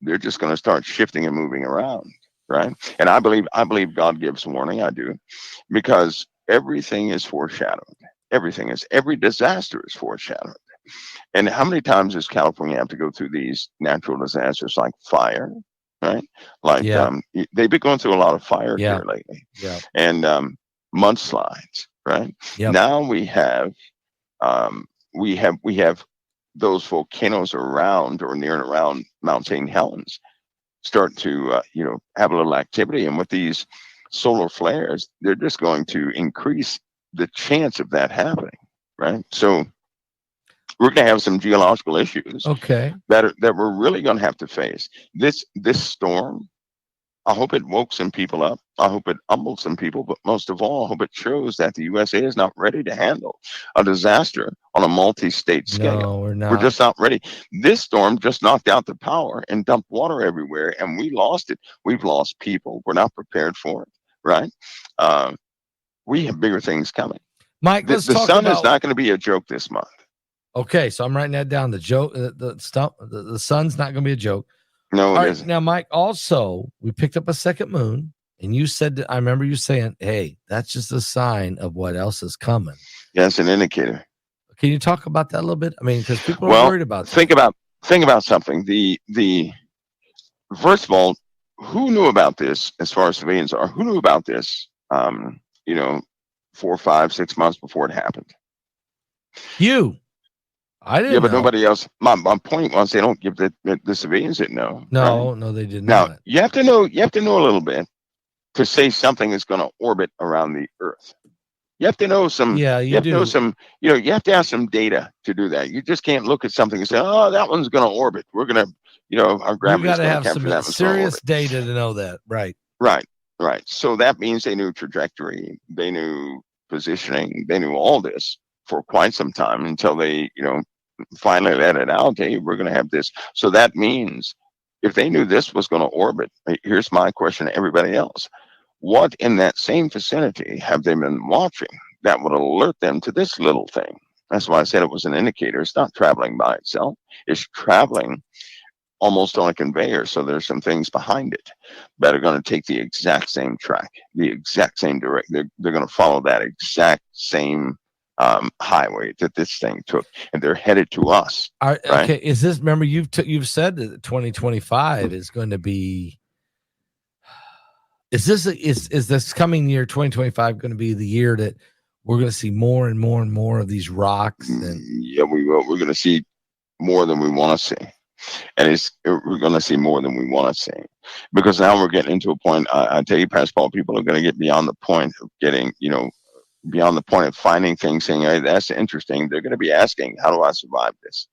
they're just going to start shifting and moving around, right? And I believe God gives warning. I do, because everything is foreshadowed. Every disaster is foreshadowed. And how many times does California have to go through these natural disasters like fire, right? Like they've been going through a lot of fire here lately, and mudslides, right? Now we have those volcanoes around or near and around Mount St. Helens start to have a little activity, and with these solar flares, they're just going to increase the chance of that happening, right? So we're going to have some geological issues that we're really going to have to face. This storm, I hope it woke some people up. I hope it humbled some people, but most of all, I hope it shows that the USA is not ready to handle a disaster on a multi-state scale. No, we're not. We're just not ready. This storm just knocked out the power and dumped water everywhere, and we lost it. We've lost people. We're not prepared for it, right? We have bigger things coming. Mike, the sun is not going to be a joke this month. Okay, so I'm writing that down. The joke, the sun's not going to be a joke. No, All it right, isn't. now, Mike, also, we picked up a second moon, and you said, I remember you saying, hey, that's just a sign of what else is coming. Yeah, it's an indicator. Can you talk about that a little bit? I mean, because people are worried about that. Think about something. The first of all, who knew about this as far as civilians are? Who knew about this, 4, 5, 6 months before it happened? I didn't. Yeah, but know. nobody else. My point was they don't give the civilians didn't know. No, right? No, they did not. Now you have to know a little bit to say something is going to orbit around the Earth. You have to know some. Yeah, you have to know some. You have to have some data to do that. You just can't look at something and say, "Oh, that one's going to orbit. We're going to, our gravity's going to capture that." You got to have some serious data to know that, right? Right. So that means they knew trajectory, they knew positioning, they knew all this for quite some time until they, finally let it out. Hey, we're going to have this. So that means if they knew this was going to orbit, here's my question to everybody else. What in that same vicinity have they been watching that would alert them to this little thing? That's why I said it was an indicator. It's not traveling by itself. It's traveling almost on a conveyor. So there's some things behind it that are going to take the exact same track, the exact same direct. They're going to follow that exact same highway that this thing took, and they're headed to us. Right? Okay, is this? Remember, you've said that 2025 is going to be. Is this coming year 2025 going to be the year that we're going to see more and more and more of these rocks? And yeah, we will. We're going to see more than we want to see. And we're going to see more than we want to see, because now we're getting into a point. I tell you, Pastor Paul, people are going to get beyond the point of getting, beyond the point of finding things, saying, "Hey, that's interesting." They're going to be asking, "How do I survive this?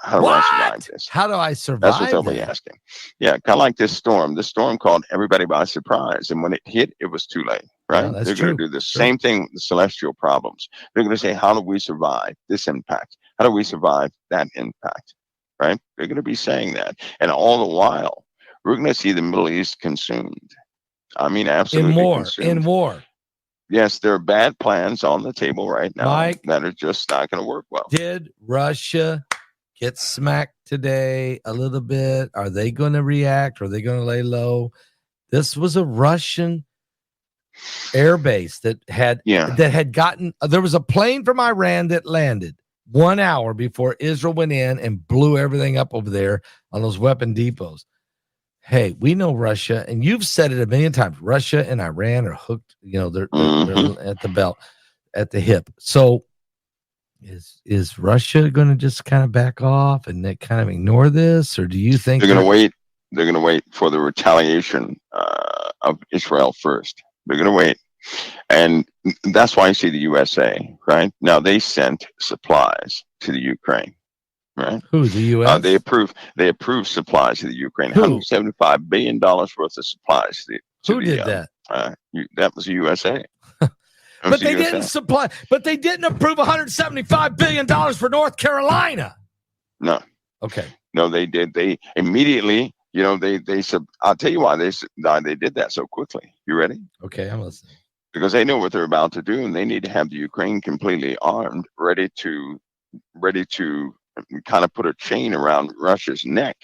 How do I survive this? How do I survive?" That's what they'll be asking. Yeah, kind of like this storm. This storm caught everybody by surprise, and when it hit, it was too late. Right? Yeah, they're going to do the same thing with the celestial problems. They're going to say, "How do we survive this impact? How do we survive that impact?" Right? They're going to be saying that. And all the while, we're going to see the Middle East consumed. I mean, absolutely consumed. In war. Yes, there are bad plans on the table right now, Mike, that are just not going to work well. Did Russia get smacked today a little bit? Are they going to react? Are they going to lay low? This was a Russian air base that had gotten, there was a plane from Iran that landed 1 hour before Israel went in and blew everything up over there on those weapon depots. Hey, we know Russia, and you've said it a million times. Russia and Iran are hooked. They're at the belt, at the hip. So is Russia going to just kind of back off and they kind of ignore this, or do you think they're going to wait? They're going to wait for the retaliation of Israel first. They're going to wait. And that's why you see the USA, right? Now, they sent supplies to the Ukraine, right? Who, the U.S.? They approved supplies to the Ukraine. $175 billion worth of supplies. Who did that? That was the USA. But they didn't supply. But they didn't approve $175 billion for North Carolina. No. Okay. No, they did. They immediately, I'll tell you why they did that so quickly. You ready? Okay, I'm listening. Because they know what they're about to do, and they need to have the Ukraine completely armed, ready to kind of put a chain around Russia's neck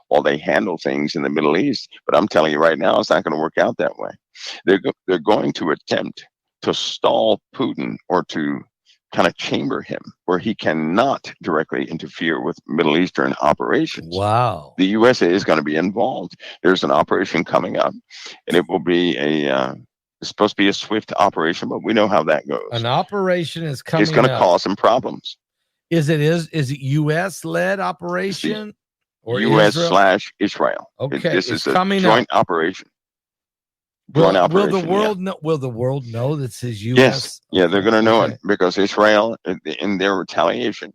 while they handle things in the Middle East. But I'm telling you right now, it's not going to work out that way. They're going to attempt to stall Putin, or to kind of chamber him where he cannot directly interfere with Middle Eastern operations. Wow. The USA is going to be involved. There's an operation coming up, and it will be it's supposed to be a swift operation, but we know how that goes. An operation is coming. It's going to cause some problems. Is it U.S. led operation or U.S./Israel? Okay, this is a joint operation. Will the world know this is U.S.? Yes. Yeah, they're going to know it, because Israel, in their retaliation,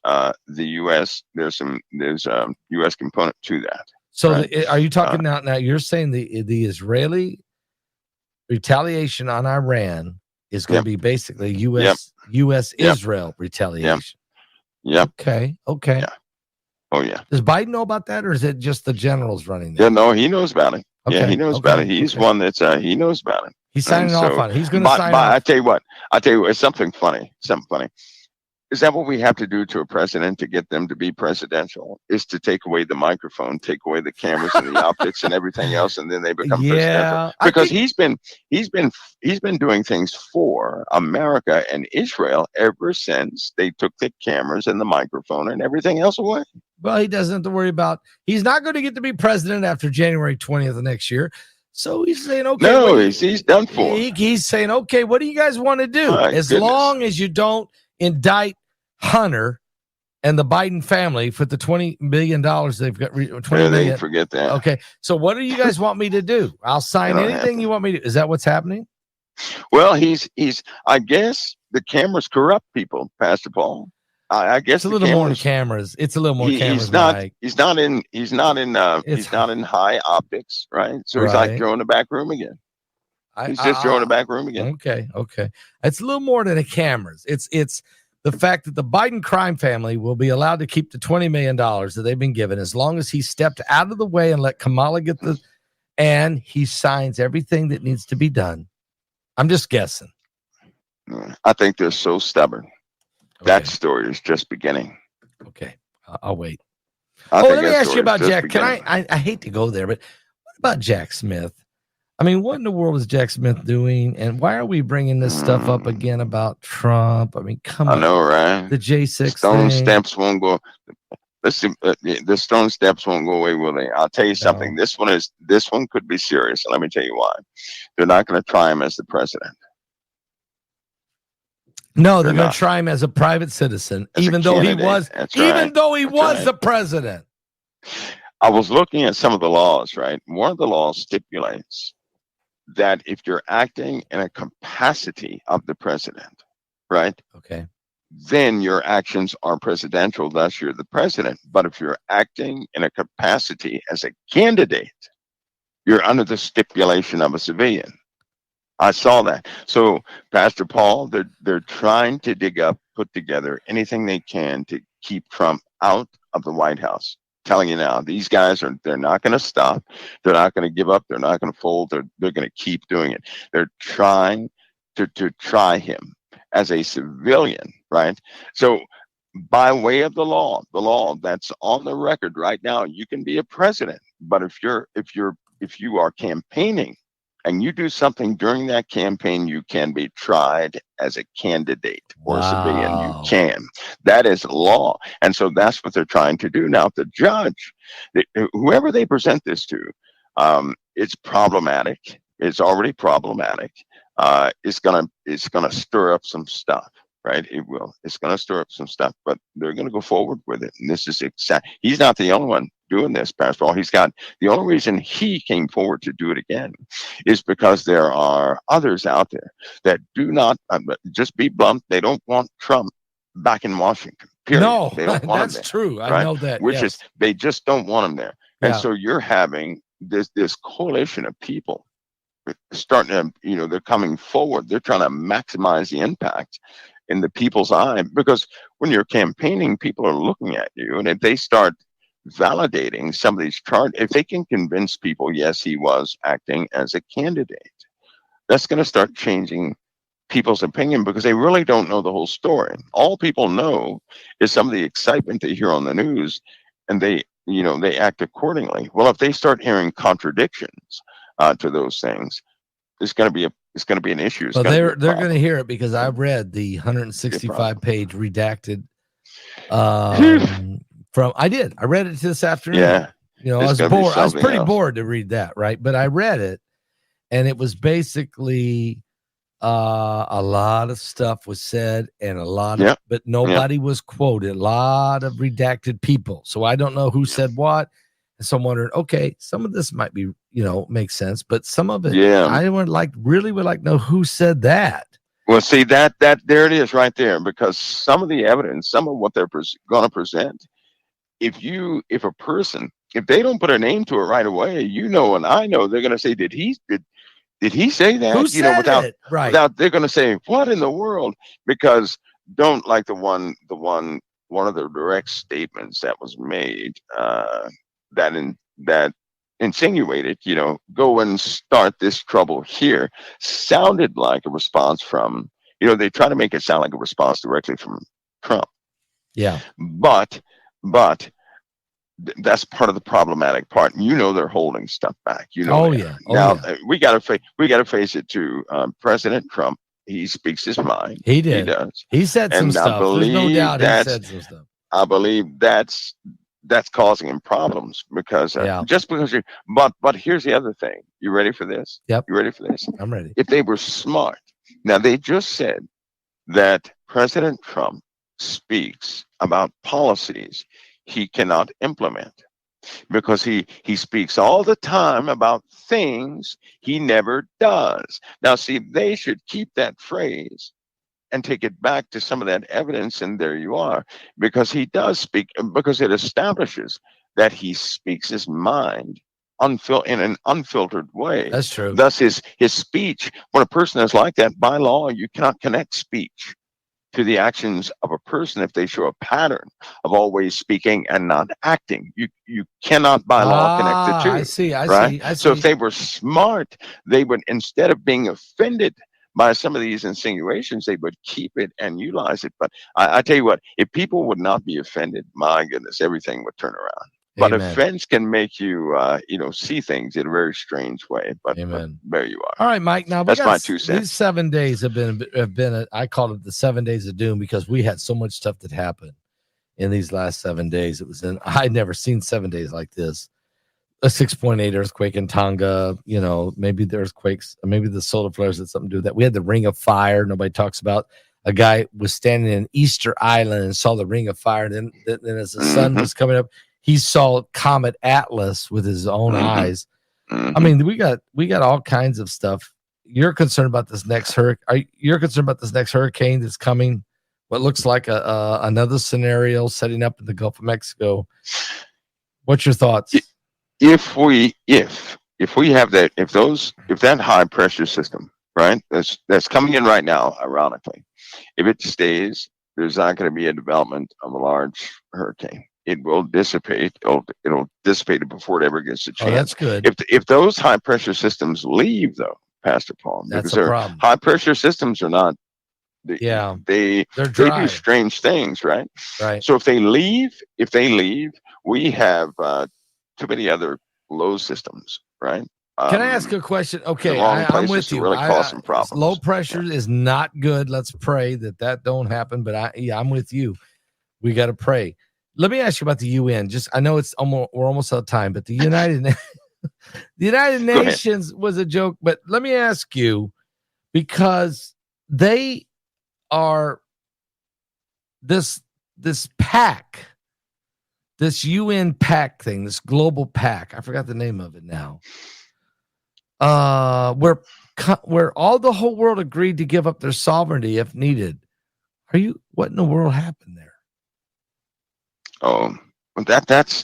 the U.S. there's U.S. component to that. So right? Are you talking now? You're saying the Israeli retaliation on Iran is going to be basically U.S. Israel retaliation. Yep. Okay. Yeah. Oh yeah. Does Biden know about that, or is it just the generals running that? Yeah, no, he knows about it. Okay. Yeah, he knows about it. He's one that's he knows about it. He's signing off on it. He's going to sign off. I tell you what, it's something funny. Is that what we have to do to a president to get them to be presidential? Is to take away the microphone, take away the cameras and the optics and everything else, and then they become presidential? Because he's been doing things for America and Israel ever since they took the cameras and the microphone and everything else away. Well, he doesn't have to worry about. He's not going to get to be president after January 20th of next year. So he's saying, okay. No, he's done for. He's saying, okay, what do you guys want to do? Long as you don't indict Hunter and the Biden family for the $20 million they've got. They forget that. Okay, so what do you guys want me to do? I'll sign anything you want me to. Is that what's happening? Well, he's. I guess the cameras corrupt people, Pastor Paul. I guess it's a little more than cameras. It's a little more cameras. He's not in high optics, right? So he's like throwing the back room again. He's just throwing the back room again. Okay. It's a little more than the cameras. It's the fact that the Biden crime family will be allowed to keep the $20 million that they've been given as long as he stepped out of the way and let Kamala get the and he signs everything that needs to be done. I'm just guessing. I think they're so stubborn. Okay. That story is just beginning. Okay, I'll wait. I Let think me that ask you story is about just Jack. beginning. Can I hate to go there, but what about Jack Smith? I mean, what in the world is Jack Smith doing? And why are we bringing this stuff up again about Trump? I mean, come on. I know, right? The J6 stone thing. steps won't go. Listen, the stone steps won't go away, will they? I'll tell you something. No. This one could be serious. And let me tell you why. They're not going to try him as the president. No, they're going to try him as a private citizen, even though he was the president. I was looking at some of the laws, right? One of the laws stipulates that if you're acting in a capacity of the president, right? Okay. Then your actions are presidential, thus you're the president. But if you're acting in a capacity as a candidate, you're under the stipulation of a civilian. I saw that. So, Pastor Paul, they're trying to put together anything they can to keep Trump out of the White House. Telling you now, these guys they're not going to stop. They're not going to give up. They're not going to fold. They're going to keep doing it. They're trying to try him as a civilian, right? So, by way of the law that's on the record right now, you can be a president, but if you are campaigning and you do something during that campaign, you can be tried as a candidate or a civilian. You can. That is law. And so that's what they're trying to do. Now, the judge, whoever they present this to, it's problematic. It's already problematic. It's gonna stir up some stuff, right? It will. It's gonna stir up some stuff, but they're gonna go forward with it. And this is he's not the only one doing this, Pastor Paul. The only reason he came forward to do it again is because there are others out there that do not, just be blunt, they don't want Trump back in Washington. Period. No, they don't want him there, true. Right? I know that. Which is, they just don't want him there. And Yeah. so you're having this coalition of people starting to, they're coming forward. They're trying to maximize the impact in the people's eye, because when you're campaigning, people are looking at you, and if they start validating some of these charges, if they can convince people, yes, he was acting as a candidate, that's going to start changing people's opinion, because they really don't know the whole story. All people know is some of the excitement they hear on the news, and they act accordingly. Well, if they start hearing contradictions to those things, it's going to be an issue. Well, they're going to hear it, because I read the 165-page redacted I read it this afternoon. Yeah. I was bored. I was pretty bored to read that, right? But I read it, and it was basically a lot of stuff was said, and but nobody was quoted. A lot of redacted people. So I don't know who said what. And so I'm wondering, okay, some of this might be, make sense, but some of it, I would like to know who said that. Well, see, that there it is right there, because some of the evidence, some of what they're going to present, if a person, if they don't put a name to it right away, and I know they're going to say, did he say that? Who said it? Right. Without, they're going to say, what in the world? Because don't like one of the direct statements that was made that insinuated, go and start this trouble here, sounded like a response from, they try to make it sound like a response directly from Trump. Yeah. But that's part of the problematic part. They're holding stuff back. We got to face it to President Trump. He speaks his mind. He did. He does. He said some stuff. There's no doubt he said some stuff. I believe that's causing him problems, because just because but here's the other thing. You ready for this? Yep. You ready for this? I'm ready. If they were smart. Now, they just said that President Trump speaks about policies he cannot implement, because he speaks all the time about things he never does. Now, see, they should keep that phrase and take it back to some of that evidence, and there you are, because he does speak, because it establishes that he speaks his mind in an unfiltered way. That's true. Thus, his speech, when a person is like that, by law, you cannot connect speech to the actions of a person if they show a pattern of always speaking and not acting. You cannot by law connect the two. I see. I right? see. I So if see. they were smart, they would, instead of being offended by some of these insinuations, they would keep it and utilize it. But I tell you what, if people would not be offended, my goodness, everything would turn around. But Amen. offense can make you, see things in a very strange way. But there you are. All right, Mike. Now that's my 2 cents. These 7 days have been. I call it the 7 days of doom because we had so much stuff that happened in these last 7 days. I'd never seen 7 days like this. A 6.8 earthquake in Tonga. Maybe the earthquakes, maybe the solar flares had something to do with that. We had the Ring of Fire. Nobody talks about. A guy was standing in Easter Island and saw the Ring of Fire. Then as the sun was coming up, he saw Comet Atlas with his own eyes. I mean, we got all kinds of stuff. You're concerned about this next hurricane. You're concerned about this next hurricane that's coming. What looks like another scenario setting up in the Gulf of Mexico. What's your thoughts? If we have that, if that high pressure system, right, that's coming in right now, ironically, if it stays, there's not going to be a development of a large hurricane. It will dissipate. It'll dissipate it before it ever gets a chance. Oh, that's good. If those high pressure systems leave, though, Pastor Paul, that's because a problem. High pressure systems are not. They do strange things, right? Right. So if they leave, we have too many other low systems, right? Can I ask a question? Okay, I'm with you. Really cause some problems. Low pressure is not good. Let's pray that don't happen. But I'm with you. We got to pray. Let me ask you about the UN. I know we're almost out of time, but the United Nations was a joke. But let me ask you, because they are this pack, this UN pack thing, this global pack. I forgot the name of it now. Where all the whole world agreed to give up their sovereignty if needed. What in the world happened there? Oh, that's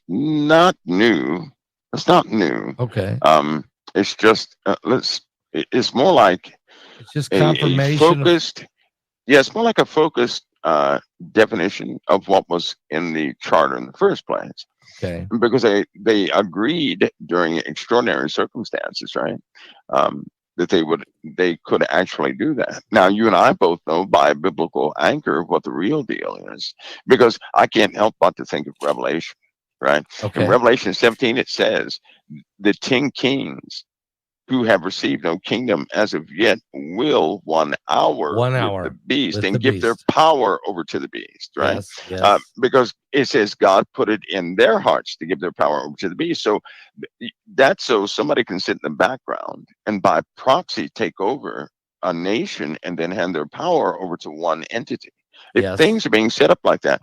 not new. It's not new. Okay. It's just it's more like it's just confirmation. It's more like a focused definition of what was in the charter in the first place. Okay. Because they agreed during extraordinary circumstances, right? That they could actually do that. Now, you and I both know by biblical anchor what the real deal is, because I can't help but to think of Revelation, right? Okay. In Revelation 17, it says the 10 kings who have received no kingdom as of yet will 1 hour with the beast and give their power over to the beast, right? Yes. Because it says God put it in their hearts to give their power over to the beast. So that's so somebody can sit in the background and by proxy take over a nation and then hand their power over to one entity. If things are being set up like that,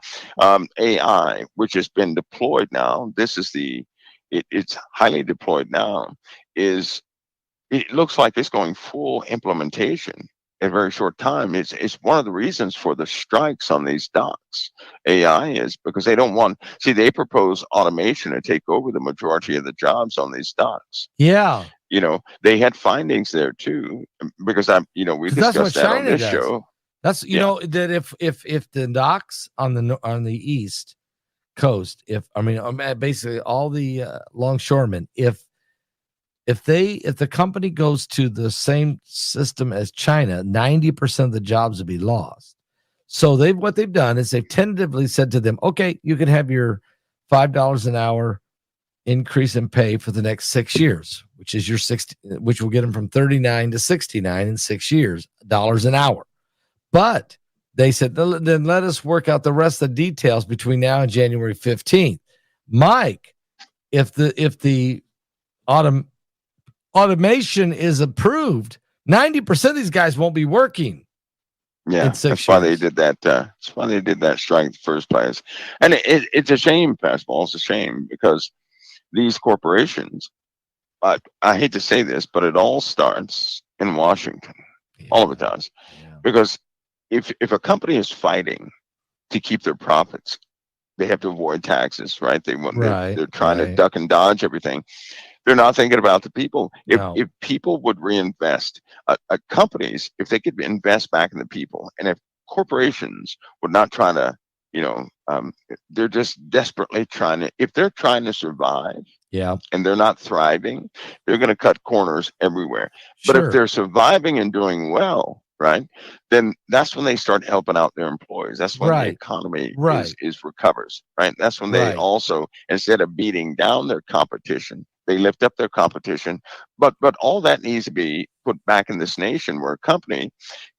AI, which has been deployed now, it's highly deployed now, it looks like it's going full implementation in a very short time. It's one of the reasons for the strikes on these docks. AI is because they propose automation to take over the majority of the jobs on these docks. Yeah. They had findings there too, because we discussed that on this show. That's that if the docks on the east coast, basically all the longshoremen, if the company goes to the same system as China, 90% of the jobs would be lost. So what they've done is they've tentatively said to them, okay, you can have your $5 an hour increase in pay for the next 6 years, which is which will get them from 39 to 69 in 6 years, dollars an hour. But they said, then let us work out the rest of the details between now and January 15th. Mike, if the automation is approved, 90% of these guys won't be working. Yeah, that's why they did that. That's why they did that strike in the first place. And it's a shame, Pastor Paul. It's a shame because these corporations, I hate to say this, but it all starts in Washington. Yeah. All of it does. Yeah. Because if a company is fighting to keep their profits, they have to avoid taxes, right? Right. They're trying to duck and dodge everything. They're not thinking about the people. No. If people would reinvest, companies, if they could invest back in the people, and if corporations would not try to, they're just desperately trying to, if they're trying to survive, yeah, and they're not thriving, they're going to cut corners everywhere. But sure. if they're surviving and doing well, right, then that's when they start helping out their employees. That's when the economy is recovers, right? That's when they also, instead of beating down their competition, they lift up their competition. But all that needs to be put back in this nation, where a company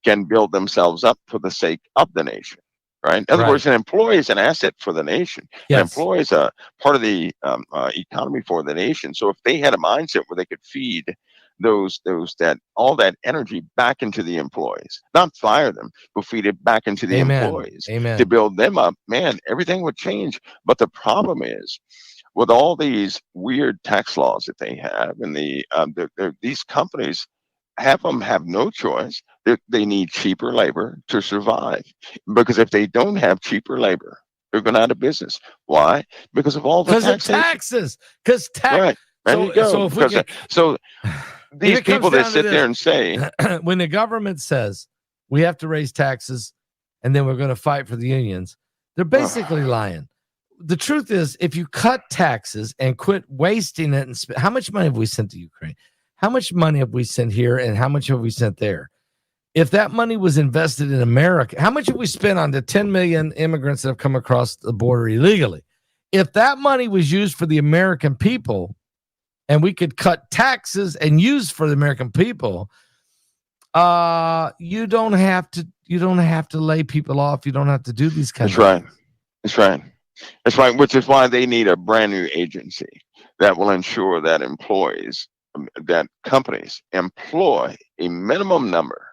can build themselves up for the sake of the nation. Right. In other words, an employee is an asset for the nation. Yes. An employee is a part of the economy for the nation. So if they had a mindset where they could feed all that energy back into the employees, not fire them, but feed it back into the employees to build them up, man, everything would change. But the problem is, with all these weird tax laws that they have, and these companies have no choice. They need cheaper labor to survive, because if they don't have cheaper labor, they're going out of business. Why? Because of all the taxes. Because tax. Right. There you go. So these people that sit there and say, when the government says we have to raise taxes and then we're going to fight for the unions, they're basically lying. The truth is, if you cut taxes and quit wasting it, and how much money have we sent to Ukraine? How much money have we sent here, and how much have we sent there? If that money was invested in America, how much have we spent on the 10 million immigrants that have come across the border illegally? If that money was used for the American people, and we could cut taxes and use for the American people, you don't have to lay people off. You don't have to do these kinds of things. That's right. That's right. Which is why they need a brand new agency that will ensure that that companies employ a minimum number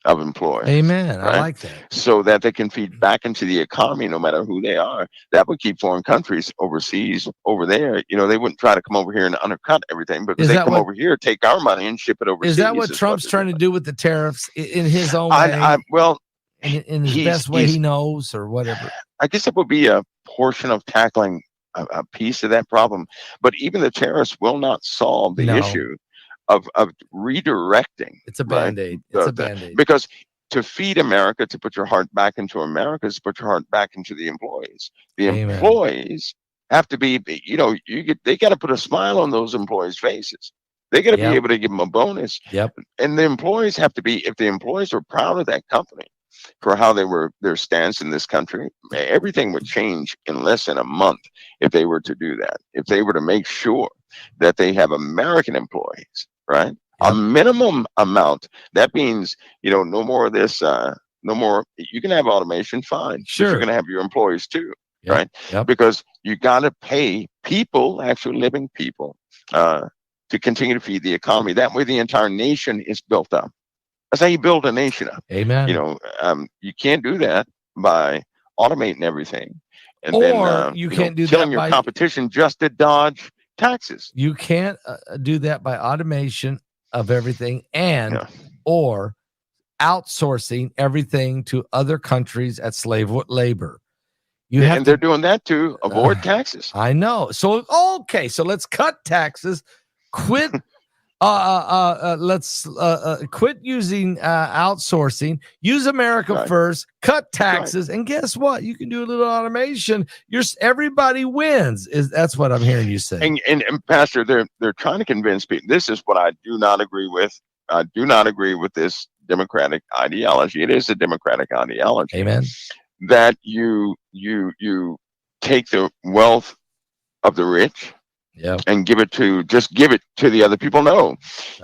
of employees. Amen. Right? I like that. So that they can feed back into the economy, no matter who they are. That would keep foreign countries overseas over there. They wouldn't try to come over here and undercut everything, because they come over here, take our money, and ship it overseas. Is that what Trump's trying to do with the tariffs in his own way? In his best way he knows, or whatever. I guess it would be a portion of tackling a piece of that problem, but even the tariffs will not solve the issue of redirecting. It's a Band-Aid. It's a Band-Aid. Because to feed America, to put your heart back into America, is to put your heart back into the employees. The employees have to be, they got to put a smile on those employees' faces. They got to be able to give them a bonus. Yep. And the employees have to be, if the employees are proud of that company for how their stance in this country, everything would change in less than a month if they were to do that. If they were to make sure that they have American employees, right? Yep. A minimum amount. That means, no more of this, no more. You can have automation, fine. Sure. But you're going to have your employees too, right? Yep. Because you got to pay people, actually living people, to continue to feed the economy. That way the entire nation is built up. That's how you build a nation up. Amen. You can't do that by automating everything, and you can't do killing that your by competition just to dodge taxes. You can't do that by automation of everything, or outsourcing everything to other countries at slave labor. They're doing that to avoid taxes. I know. So let's cut taxes. Quit. Let's quit using outsourcing. Use America first. Cut taxes, and guess what? You can do a little automation. Everybody wins. That's what I'm hearing you say. And Pastor, they're trying to convince people. This is what I do not agree with. I do not agree with this democratic ideology. It is a democratic ideology. Amen. That you take the wealth of the rich. And give it to the other people. No.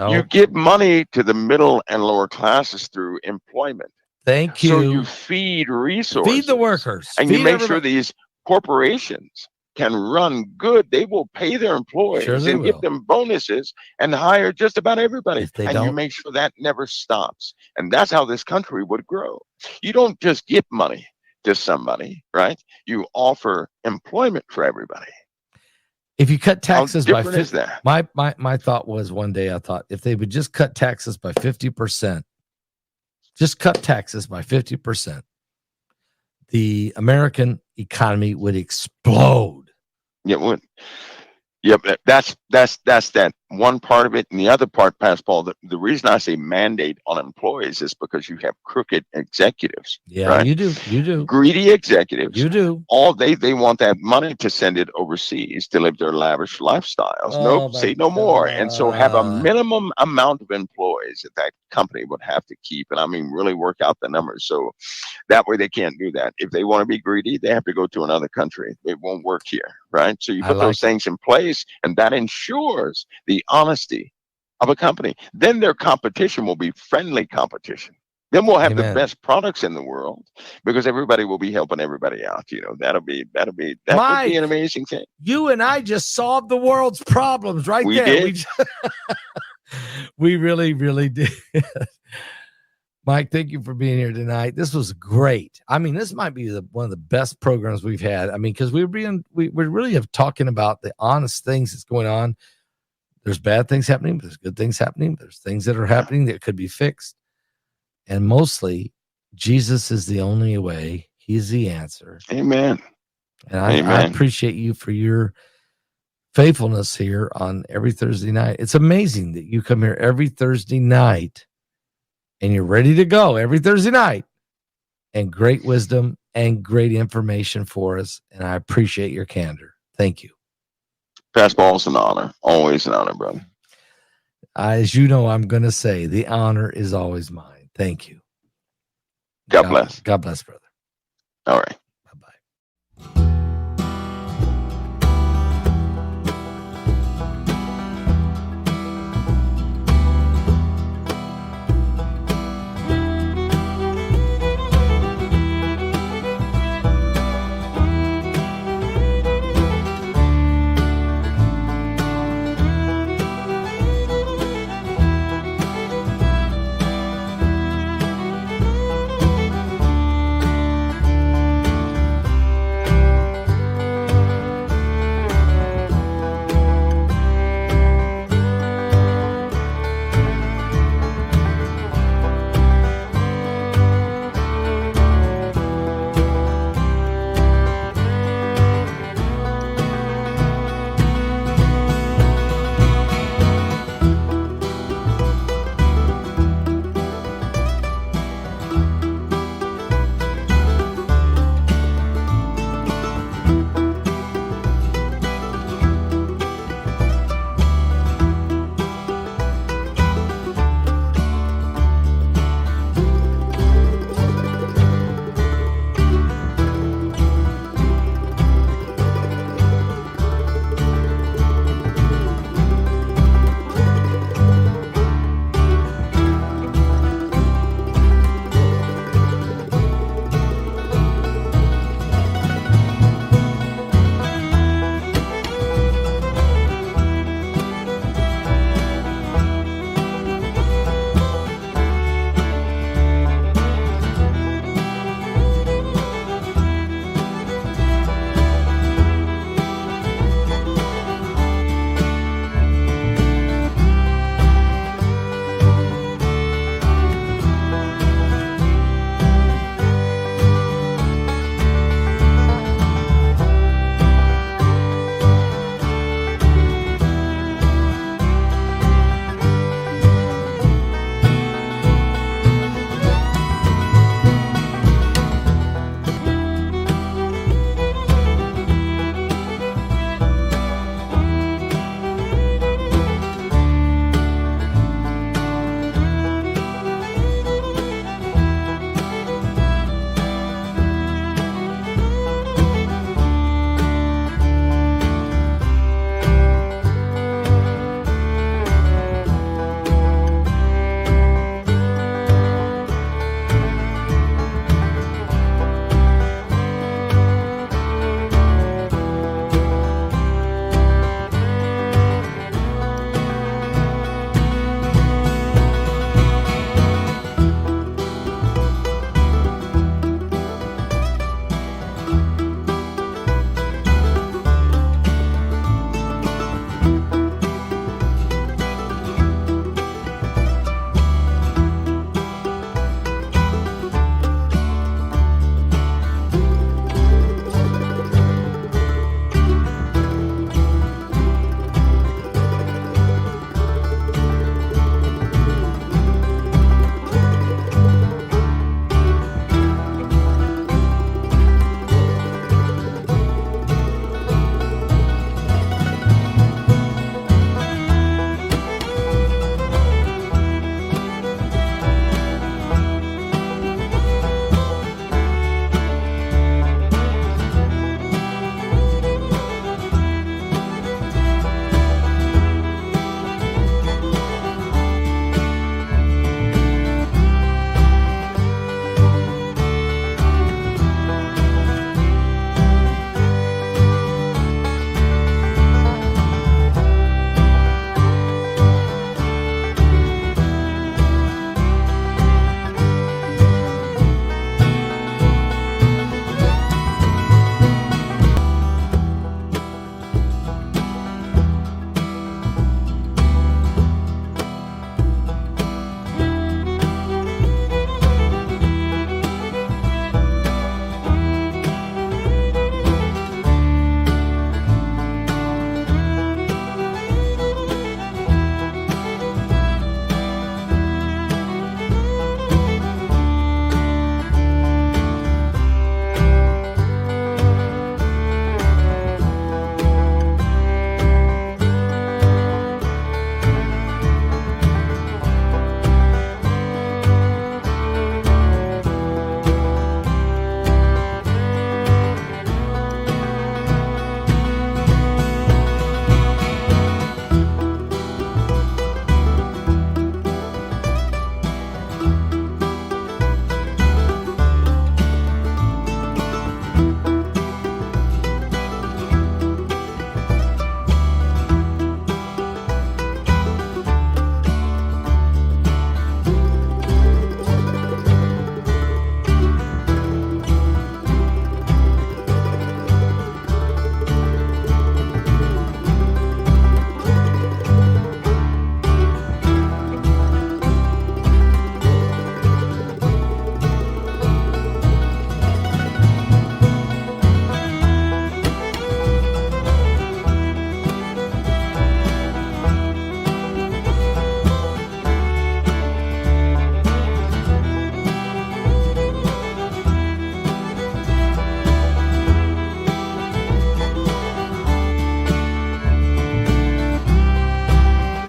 You give money to the middle and lower classes through employment. Thank you. So you feed resources. Feed the workers. And you make sure these corporations can run good. They will pay their employees and give them bonuses and hire just about everybody. You make sure that never stops. And that's how this country would grow. You don't just give money to somebody, right? You offer employment for everybody. If you cut taxes by 50%, my thought was one day I thought if they would just cut taxes by 50%, the American economy would explode. Yeah, would. Yep, that's that one part of it, and the other part, Pastor Paul. The reason I say mandate on employees is because you have crooked executives. Yeah, right? you do, Greedy executives. you do. All they want that money to send it overseas to live their lavish lifestyles. Oh, Nope, my say no more. And so have a God. minimum amount of employees that that company would have to keep, and I mean really work out the numbers. So that way they can't do that. If they want to be greedy, they have to go to another country. It won't work here, right? So you I put like those things in place, and that ensures the honesty of a company. Then their competition will be friendly competition. Then we'll have the Amen. best products in the world because everybody will be helping everybody out. You know, that would be that would be Mike, an amazing thing. You and I just solved the world's problems right We there. did. We really, really did. Mike, thank you for being here tonight. This was great. I mean, this might be one of the best programs we've had. I mean, because we really have talking about the honest things that's going on. There's bad things happening, but there's good things happening. There's things that are happening that could be fixed. And mostly, Jesus is the only way. He's the answer. Amen. And I appreciate you for your faithfulness here on every Thursday night. It's amazing that you come here every Thursday night and you're ready to go every Thursday night, and great wisdom and great information for us. And I appreciate your candor. Thank you. Pastor Paul, it's an honor. Always an honor, brother. As you know, I'm going to say the honor is always mine. Thank you. God bless. God bless, brother. All right. Bye-bye.